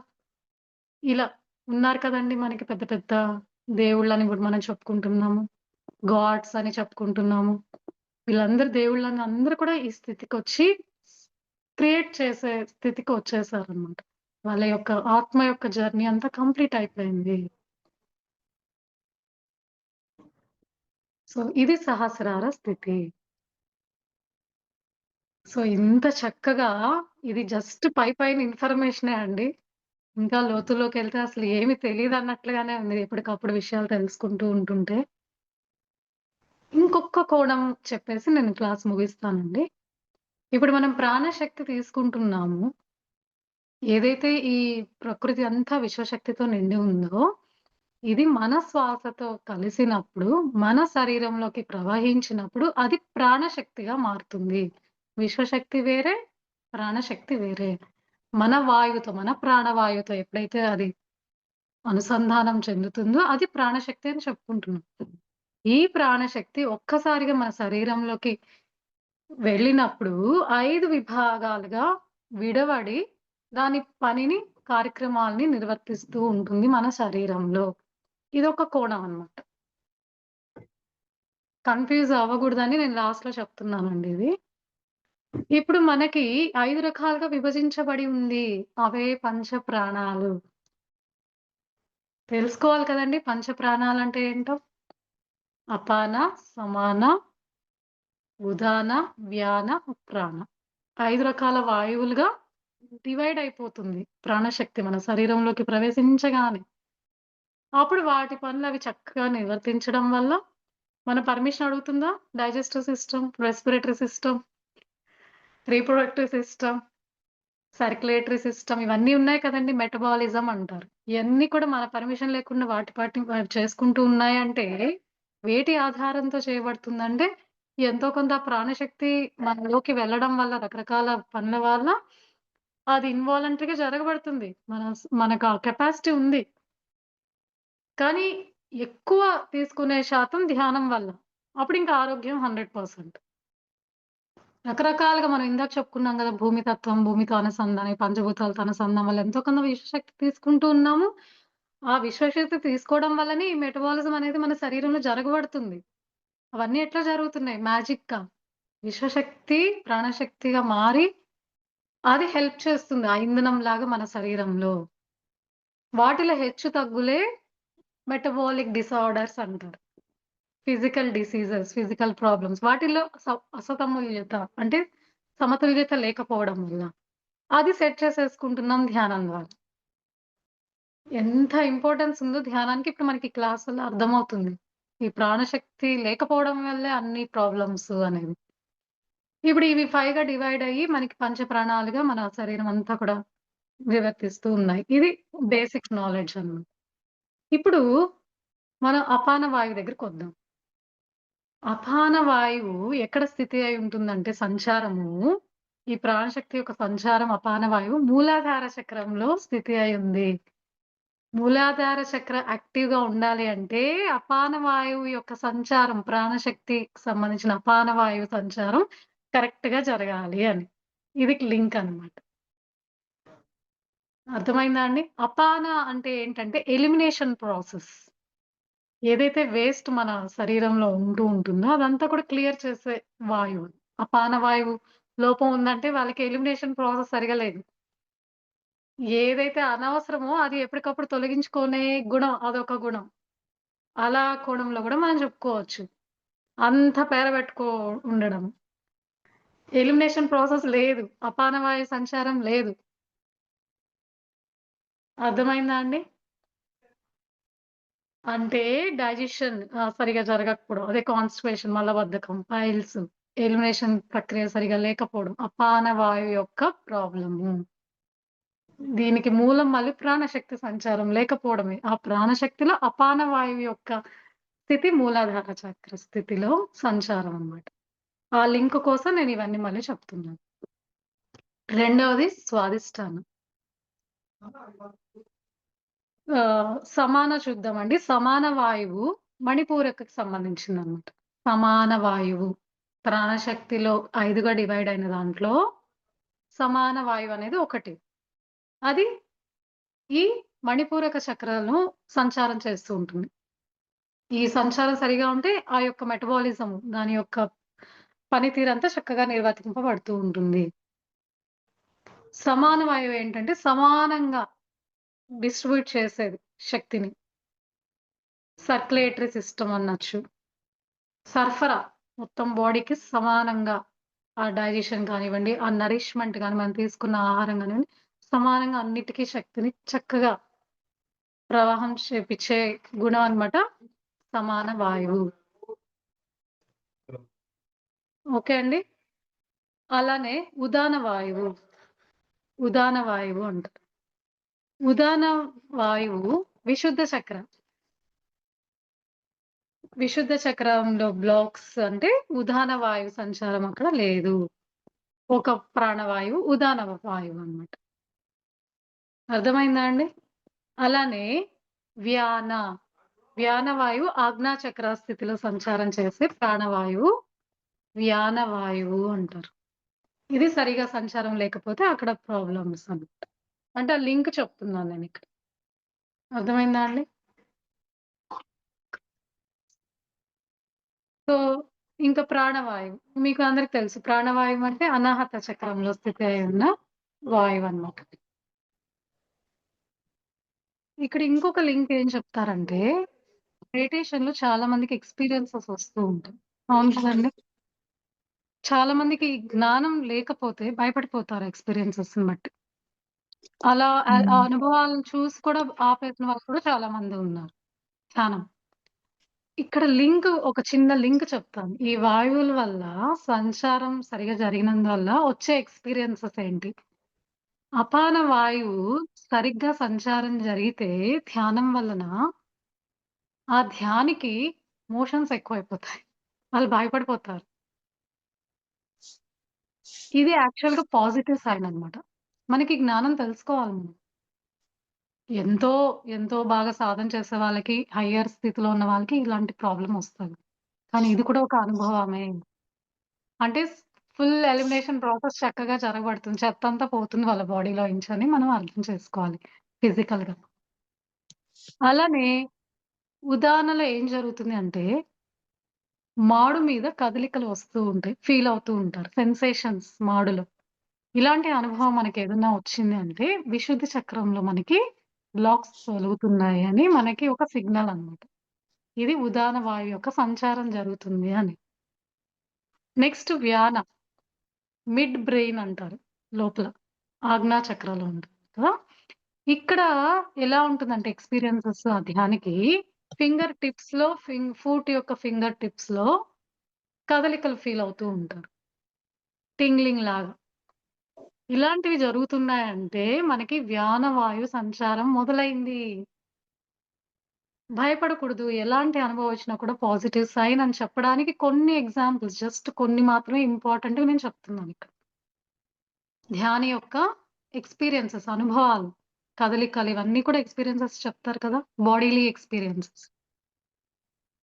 ఇలా ఉన్నారు కదండీ మనకి పెద్ద పెద్ద దేవుళ్ళని ఇప్పుడు మనం చెప్పుకుంటున్నాము. గాడ్స్ అని చెప్పుకుంటున్నాము. వీళ్ళందరూ దేవుళ్ళని అందరూ కూడా ఈ స్థితికొచ్చి క్రియేట్ చేసే స్థితికొచ్చేసారనమాట. వాళ్ళ యొక్క ఆత్మ యొక్క జర్నీ అంతా కంప్లీట్ అయిపోయింది. సో, ఇది సహస్రార స్థితి. సో, ఇంత చక్కగా ఇది జస్ట్ పైన ఇన్ఫర్మేషనే అండి. ఇంకా లోతులోకెళ్తే అసలు ఏమి తెలీదన్నట్లుగానే ఉంది. ఎప్పటికప్పుడు విషయాలు తెలుసుకుంటూ ఉంటుంటే. ఇంకొక్క కోణం చెప్పేసి నేను క్లాస్ ముగిస్తానండి. ఇప్పుడు మనం ప్రాణశక్తి తీసుకుంటున్నాము. ఏదైతే ఈ ప్రకృతి అంతా విశ్వశక్తితో నిండి ఉందో, ఇది మన శ్వాసతో కలిసినప్పుడు, మన శరీరంలోకి ప్రవహించినప్పుడు అది ప్రాణశక్తిగా మారుతుంది. విశ్వశక్తి వేరే, ప్రాణశక్తి వేరే. మన వాయువుతో, మన ప్రాణవాయువుతో ఎప్పుడైతే అది అనుసంధానం చెందుతుందో అది ప్రాణశక్తి అని చెప్పుకుంటున్నాం. ఈ ప్రాణశక్తి ఒక్కసారిగా మన శరీరంలోకి వెళ్ళినప్పుడు 5 విభాగాలుగా విడవడి దాని పనిని, కార్యక్రమాల్ని నిర్వర్తిస్తూ ఉంటుంది మన శరీరంలో. ఇదొక కోణం అన్నమాట. కన్‌ఫ్యూజ్ అవ్వగూడదని నేను లాస్ట్‌లో చెప్తున్నానండి ఇది. ఇప్పుడు మనకి 5 రకాలుగా విభజించబడి ఉంది. అవే పంచ ప్రాణాలు. తెలుసుకోవాలి కదండీ! పంచ ప్రాణాలంటే ఏంటో? అపాన, సమాన, ఉదాన, వ్యాన, ప్రాణ. 5 రకాల వాయువులుగా డివైడ్ అయిపోతుంది ప్రాణశక్తి మన శరీరంలోకి ప్రవేశించగానే. అప్పుడు వాటి పనులవి చక్కగా నిర్వర్తించడం వల్ల మన పర్మిషన్ అడుగుతుందా? Digestive system, respiratory system, reproductive system, circulatory system ఇవన్నీ ఉన్నాయి కదండీ! మెటబాలిజం అంటారు. ఇయన్నీ కూడా మన పర్మిషన్ లేకుండా వాటి పాటికి అవి చేసుకుంటూ ఉన్నాయంటే, వేటి ఆధారంతో చేయబడుతుందంటే, ఎంతో కొంత ప్రాణశక్తి మనలోకి వెళ్ళడం వల్ల రకరకాల పనుల వల్ల అది ఇన్వాలంటరీగా జరగబడుతుంది. మనకు ఆ కెపాసిటీ ఉంది. కానీ ఎక్కువ తీసుకునే శాతం ధ్యానం వల్ల. అప్పుడింక ఆరోగ్యం 100%. రకరకాలుగా మనం ఇందాక చెప్పుకున్నాం గదా! భూమి తత్వం, భూమితో అనుసంధానం, ఈ పంచభూతాలతో అనుసంధానం వల్ల ఎంతో కొంత విశ్వశక్తి తీసుకుంటూ ఉన్నాము. ఆ విశ్వశక్తి తీసుకోవడం వల్లనే ఈ మెటబాలిజం అనేది మన శరీరంలో జరగబడుతుంది. అవన్నీ ఎట్లా జరుగుతున్నాయి మ్యాజిక్‌గా. విశ్వశక్తి ప్రాణశక్తిగా మారి అది హెల్ప్ చేస్తుంది. ఆ ఇంధనంలాగా మన శరీరంలో. వాటిలో హెచ్చు తగ్గులే మెటబాలిక్ డిసార్డర్స్ అంటారు. ఫిజికల్ డిసీజెస్, ఫిజికల్ ప్రాబ్లమ్స్ వాటిల్లో అసమతుల్యత అంటే సమతుల్యత లేకపోవడం వల్ల. అది సెట్ చేసేసుకుంటున్నాం ధ్యానం ద్వారా. ఎంత ఇంపార్టెన్స్ ఉందో ధ్యానానికి ఇప్పుడు మనకి క్లాసుల్లో అర్థమవుతుంది. ఈ ప్రాణశక్తి లేకపోవడం వల్లే అన్ని ప్రాబ్లమ్స్ అనేవి. ఇప్పుడు ఇవి 5గా డివైడ్ అయ్యి మనకి పంచప్రాణాలుగా మన శరీరం అంతా కూడా వివర్తిస్తూ ఉన్నాయి. ఇది బేసిక్ నాలెడ్జ్ అన్నమాట. ఇప్పుడు మనం అపాన వాయువు దగ్గరికొద్దాం. అపాన వాయువు ఎక్కడ స్థితి అయి ఉంటుందంటే సంచారము, ఈ ప్రాణశక్తి యొక్క సంచారం అపాన వాయువు మూలాధార చక్రంలో స్థితి అయి ఉంది. మూలాధార చక్ర యాక్టివ్‌గా ఉండాలి అంటే అపాన వాయువు యొక్క సంచారం ప్రాణశక్తికి సంబంధించిన అపాన వాయువు సంచారం కరెక్ట్‌గా జరగాలి అని. ఇది లింక్ అన్నమాట. అర్థమైందా అండి? అపాన అంటే ఏంటంటే ఎలిమినేషన్ ప్రాసెస్. ఏదైతే వేస్ట్ మన శరీరంలో ఉంటూ ఉంటుందో అదంతా కూడా క్లియర్ చేసే వాయువు. అపాన వాయువు లోపం ఉందంటే వాళ్ళకి ఎలిమినేషన్ ప్రాసెస్ సరిగా లేదు. ఏదైతే అనవసరమో అది ఎప్పటికప్పుడు తొలగించుకునే గుణం అదొక గుణం. అలా కోణంలో గూడా మనం చెప్పుకోవచ్చు. అంత పేరబెట్టుకో ఉండడం. ఎలిమినేషన్ ప్రాసెస్ లేదు. అపాన వాయు సంచారం లేదు. అర్థమైందా అండి? అంటే డైజెషన్ సరిగ్గా జరగకపోవడం. అదే కాన్‌స్టిపేషన్, మలబద్ధకం, పైల్స్, ఎలిమినేషన్ ప్రక్రియ సరిగ్గా లేకపోవడం. అపాన వాయువు యొక్క ప్రాబ్లము. దీనికి మూలం మళ్ళీ ప్రాణశక్తి సంచారం లేకపోవడమే. ఆ ప్రాణశక్తిలో అపాన వాయువు యొక్క స్థితి మూలాధార చక్ర స్థితిలో సంచారం అన్నమాట. ఆ లింక్ కోసం నేను ఇవన్నీ మళ్ళీ చెప్తున్నాను. రెండవది స్వాదిష్టానం. సమాన చూద్దామండి. సమాన వాయువు మణిపూరకకి సంబంధించిందన్నమాట. సమాన వాయువు ప్రాణశక్తిలో 5గా డివైడ్ అయిన దాంట్లో సమాన వాయువు అనేది ఒకటి. అది ఈ మణిపూరక చక్రాలను సంచారం చేస్తూ ఉంటుంది. ఈ సంచారం సరిగా ఉంటే ఆ యొక్క మెటబాలిజం దాని యొక్క పనితీరంతా చక్కగా నిర్వర్తింపబడుతూ ఉంటుంది. సమాన వాయువు ఏంటంటే సమానంగా డిస్ట్రిబ్యూట్ చేసేది శక్తిని. సర్క్యులేటరీ సిస్టమ్ అనొచ్చు. సరఫరా మొత్తం బాడీకి సమానంగా ఆ డైజెషన్ కానివ్వండి, ఆ నరిష్‌మెంట్ గాని, మనం తీసుకున్న ఆహారం గానివ్వండి, సమానంగా అన్నిటికి శక్తిని చక్కగా ప్రవాహం చేపిచ్చే గుణం అన్నమాట సమాన వాయువు. ఓకే అండి. అలానే ఉదాన వాయువు. ఉదాన వాయువు అంటారు. ఉదాన వాయువు విశుద్ధ చక్రం. విశుద్ధ చక్రంలో బ్లాక్స్ అంటే ఉదాన వాయువు సంచారం అక్కడ లేదు. ఒక ప్రాణవాయువు ఉదాన వాయువు అన్నమాట. అర్థమైందా అండి? అలానే వ్యాన. వ్యాన వాయువు ఆజ్ఞా చక్ర స్థితిలో సంచారం చేసే ప్రాణవాయువు వ్యాన వాయువు అంటారు. ఇది సరిగా సంచారం లేకపోతే అక్కడ ప్రాబ్లమ్స్ అన్నమాట. అంటే ఆ లింక్ చెప్తున్నాను నేనిక్కడ. అర్థమైందా అండి? సో, ఇంకా ప్రాణవాయువు. మీకు అందరికి తెలుసు. ప్రాణవాయువు అంటే అనాహత చక్రంలో స్థితి అయి ఉన్న వాయువన్నమాట. ఇక్కడ ఇంకొక లింక్ ఏం చెప్తారంటే, మెడిటేషన్‌లో చాలా మందికి ఎక్స్‌పీరియన్సెస్ వస్తూ ఉంటాయి. అవును కదండీ! చాలా మందికి జ్ఞానం లేకపోతే భయపడిపోతారు ఎక్స్‌పీరియన్సెస్‌ని బట్టి. అలా ఆ హ్మ్. అనుభవాలను చూసి కూడా ఆపేసిన వాళ్ళు కూడా చాలా మంది ఉన్నారు. ధ్యానం. ఇక్కడ లింక్ ఒక చిన్న లింక్ చెప్తాను. ఈ వాయువుల వల్ల సంచారం సరిగ్గా జరిగినందువల్ల వచ్చే ఎక్స్‌పీరియన్సెస్ ఏంటి? అపాన వాయువు సరిగ్గా సంచారం జరిగితే ధ్యానం వలన ఆ ధ్యానికి మోషన్స్ ఎక్కువైపోతాయి. వాళ్ళు భయపడిపోతారు. ఇది యాక్చువల్‌గా పాజిటివ్ సైన్ అన్నమాట. మనకి జ్ఞానం తెలుసుకోవాలి మనం. ఎంతో, ఎంతో బాగా సాధన చేసే వాళ్ళకి, హయ్యర్ స్థితిలో ఉన్న వాళ్ళకి ఇలాంటి ప్రాబ్లమ్ ఒస్తది. కానీ ఇది కూడా ఒక అనుభవమే. అంటే ఫుల్ ఎలిమినేషన్ ప్రాసెస్ చక్కగా జరగబడుతుంది. చెత్తంతా పోతుంది వాళ్ళ బాడీలో ఇంచని మనం అర్థం చేసుకోవాలి ఫిజికల్‌గా. అలానే ఉదాహరణలో ఏం జరుగుతుంది అంటే, మాడు మీద కదలికలు వస్తూ ఉంటాయి. ఫీల్ అవుతూ ఉంటారు. సెన్సేషన్స్ మాడులో. ఇలాంటి అనుభవం మనకేదన్నా వచ్చింది అంటే, విశుద్ధి చక్రంలో మనకి బ్లాక్స్ తొలుగుతున్నాయి అని మనకి ఒక సిగ్నల్ అన్నమాట. ఇది ఉదాన వాయువు యొక్క సంచారం జరుగుతుంది అని. నెక్స్ట్ వ్యాన, మిడ్ బ్రెయిన్ అంటారు లోపల. ఆజ్ఞా చక్రాలో ఉంటుంది కదా! ఇక్కడ ఎలా ఉంటుందంటే ఎక్స్‌పీరియన్సెస్ ఆ ధ్యానికి ఫింగర్ టిప్స్‌లో ఫూట్ యొక్క ఫింగర్ టిప్స్‌లో కదలికలు ఫీల్ అవుతూ ఉంటారు. టింగ్లింగ్ లాగా. ఇలాంటివి జరుగుతున్నాయంటే మనకి వ్యాన వాయు సంచారం మొదలైంది. భయపడకూడదు. ఎలాంటి అనుభవం వచ్చినా కూడా పాజిటివ్ సైన్ అని చెప్పడానికి కొన్ని ఎగ్జాంపుల్స్ జస్ట్ కొన్ని మాత్రమే ఇంపార్టెంట్‌వి నేను చెప్తున్నానిక్కడ. ధ్యాని యొక్క ఎక్స్‌పీరియన్సెస్ అనుభవాలు, కదలికలు ఇవన్నీ కూడా ఎక్స్‌పీరియన్సెస్ చెప్తారు కదా! Bodily experiences.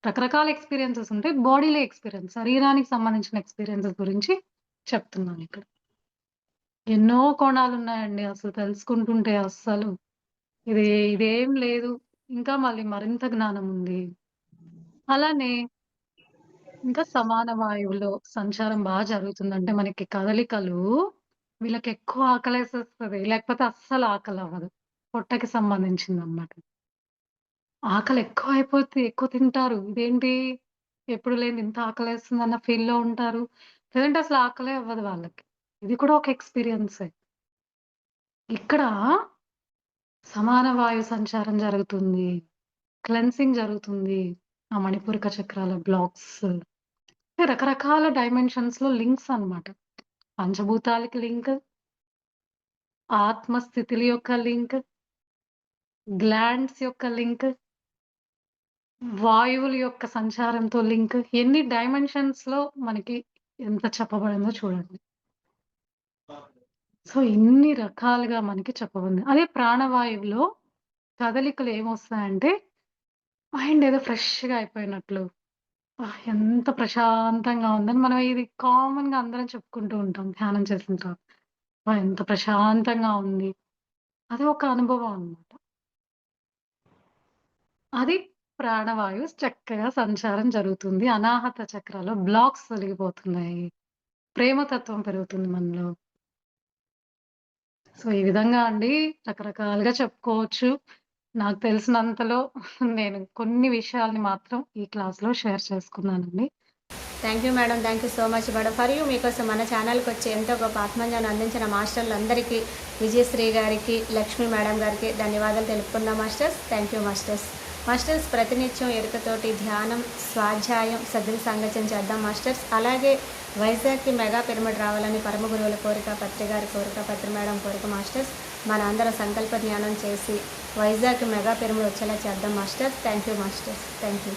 రకరకాల ఎక్స్‌పీరియన్సెస్ ఉంటాయి. బాడీలీ ఎక్స్‌పీరియన్స్ శరీరానికి సంబంధించిన ఎక్స్‌పీరియన్సెస్ గురించి చెప్తున్నానిక్కడ. ఎన్నో కోణాలున్నాయండి అసలు తెలుసుకుంటుంటే అస్సలు. ఇది ఇదేం లేదు. ఇంకా మరింత జ్ఞానం ఉంది. అలానే ఇంకా సమాన వాయువులో సంచారం జరుగుతుందంటే మనకి కదలికలు వీళ్ళకెక్కువ ఆకలేసేస్తది. లేకపోతే అస్సలు ఆకలవ్వదు. పొట్టకి సంబంధించిందనమాట. ఆకలెక్కువైపోతే ఎక్కువ తింటారు. ఇదేంటి ఎప్పుడు లేనిది ఇంత ఆకలేస్తుందన్న ఫీల్‌లో ఉంటారు. లేదంటే అసలు ఆకలే అవ్వదు వాళ్ళకి. ఇది కూడా ఒక ఎక్స్‌పీరియన్సే. ఇక్కడ సమాన వాయు సంచారం జరుగుతుంది. క్లెన్సింగ్ జరుగుతుంది. ఆ మణిపూరక చక్రాల బ్లాక్స్. రకరకాల డైమెన్షన్స్‌లో లింక్స్ అన్నమాట. పంచభూతాలకి లింక్, ఆత్మస్థితుల యొక్క లింక్, గ్లాండ్స్ యొక్క లింక్, వాయువుల యొక్క సంచారంతో లింక్. ఎన్ని డైమెన్షన్స్‌లో మనకి ఎంత చెప్పబడిందో చూడండి. సో, ఇన్ని రకాలుగా మనకి చెప్పబడింది. అదే ప్రాణవాయువులో కదలికలు ఏమొస్తాయంటే మైండ్ ఏదో ఫ్రెష్‌గా అయిపోయినట్లు. ఎంత ప్రశాంతంగా ఉందని మనం ఇది కామన్‌గా అందరం చెప్పుకుంటూ ఉంటాం ధ్యానం చేసిన తర్వాత. ఎంత ప్రశాంతంగా ఉంది. అది ఒక అనుభవం అన్నమాట. అది ప్రాణవాయువు చక్కగా సంచారం జరుగుతుంది. అనాహత చక్రాలో బ్లాక్స్ తొలగిపోతున్నాయి. ప్రేమతత్వం పెరుగుతుంది మనలో. సో, ఈ విధంగా అండి రకరకాలుగా చెప్పుకోవచ్చు. నాకు తెలిసినంతలో నేను కొన్ని విషయాల్ని మాత్రం ఈ క్లాస్‌లో షేర్ చేసుకున్నానండి. Thank you madam. Thank you so much madam. For you మీకోసం మన ఛానల్‌కి వచ్చి ఎంతో గొప్ప ఆత్మజ్ఞానం అందించిన మాస్టర్లందరికీ విజయశ్రీ గారికి, లక్ష్మి మేడం గారికి ధన్యవాదాలు తెలుపుకుందాం masters. Thank you masters. Masters ప్రతినిత్యం ఎరుకతోటి ధ్యానం, స్వాధ్యాయం, సద్గురు సాంగత్యం చేద్దాం మాస్టర్స్. అలాగే వైజాగ్‌కి మెగా పిరమిడ్ రావాలని పరమ గురువుల కోరిక, పత్రి గారి కోరిక, పత్రి మేడం కోరిక మాస్టర్స్. మన అందరం సంకల్ప జ్ఞానం చేసి వైజాగ్‌కి మెగా పిరమిడ్ వచ్చేలా చేద్దాం masters. Thank you masters. Thank you.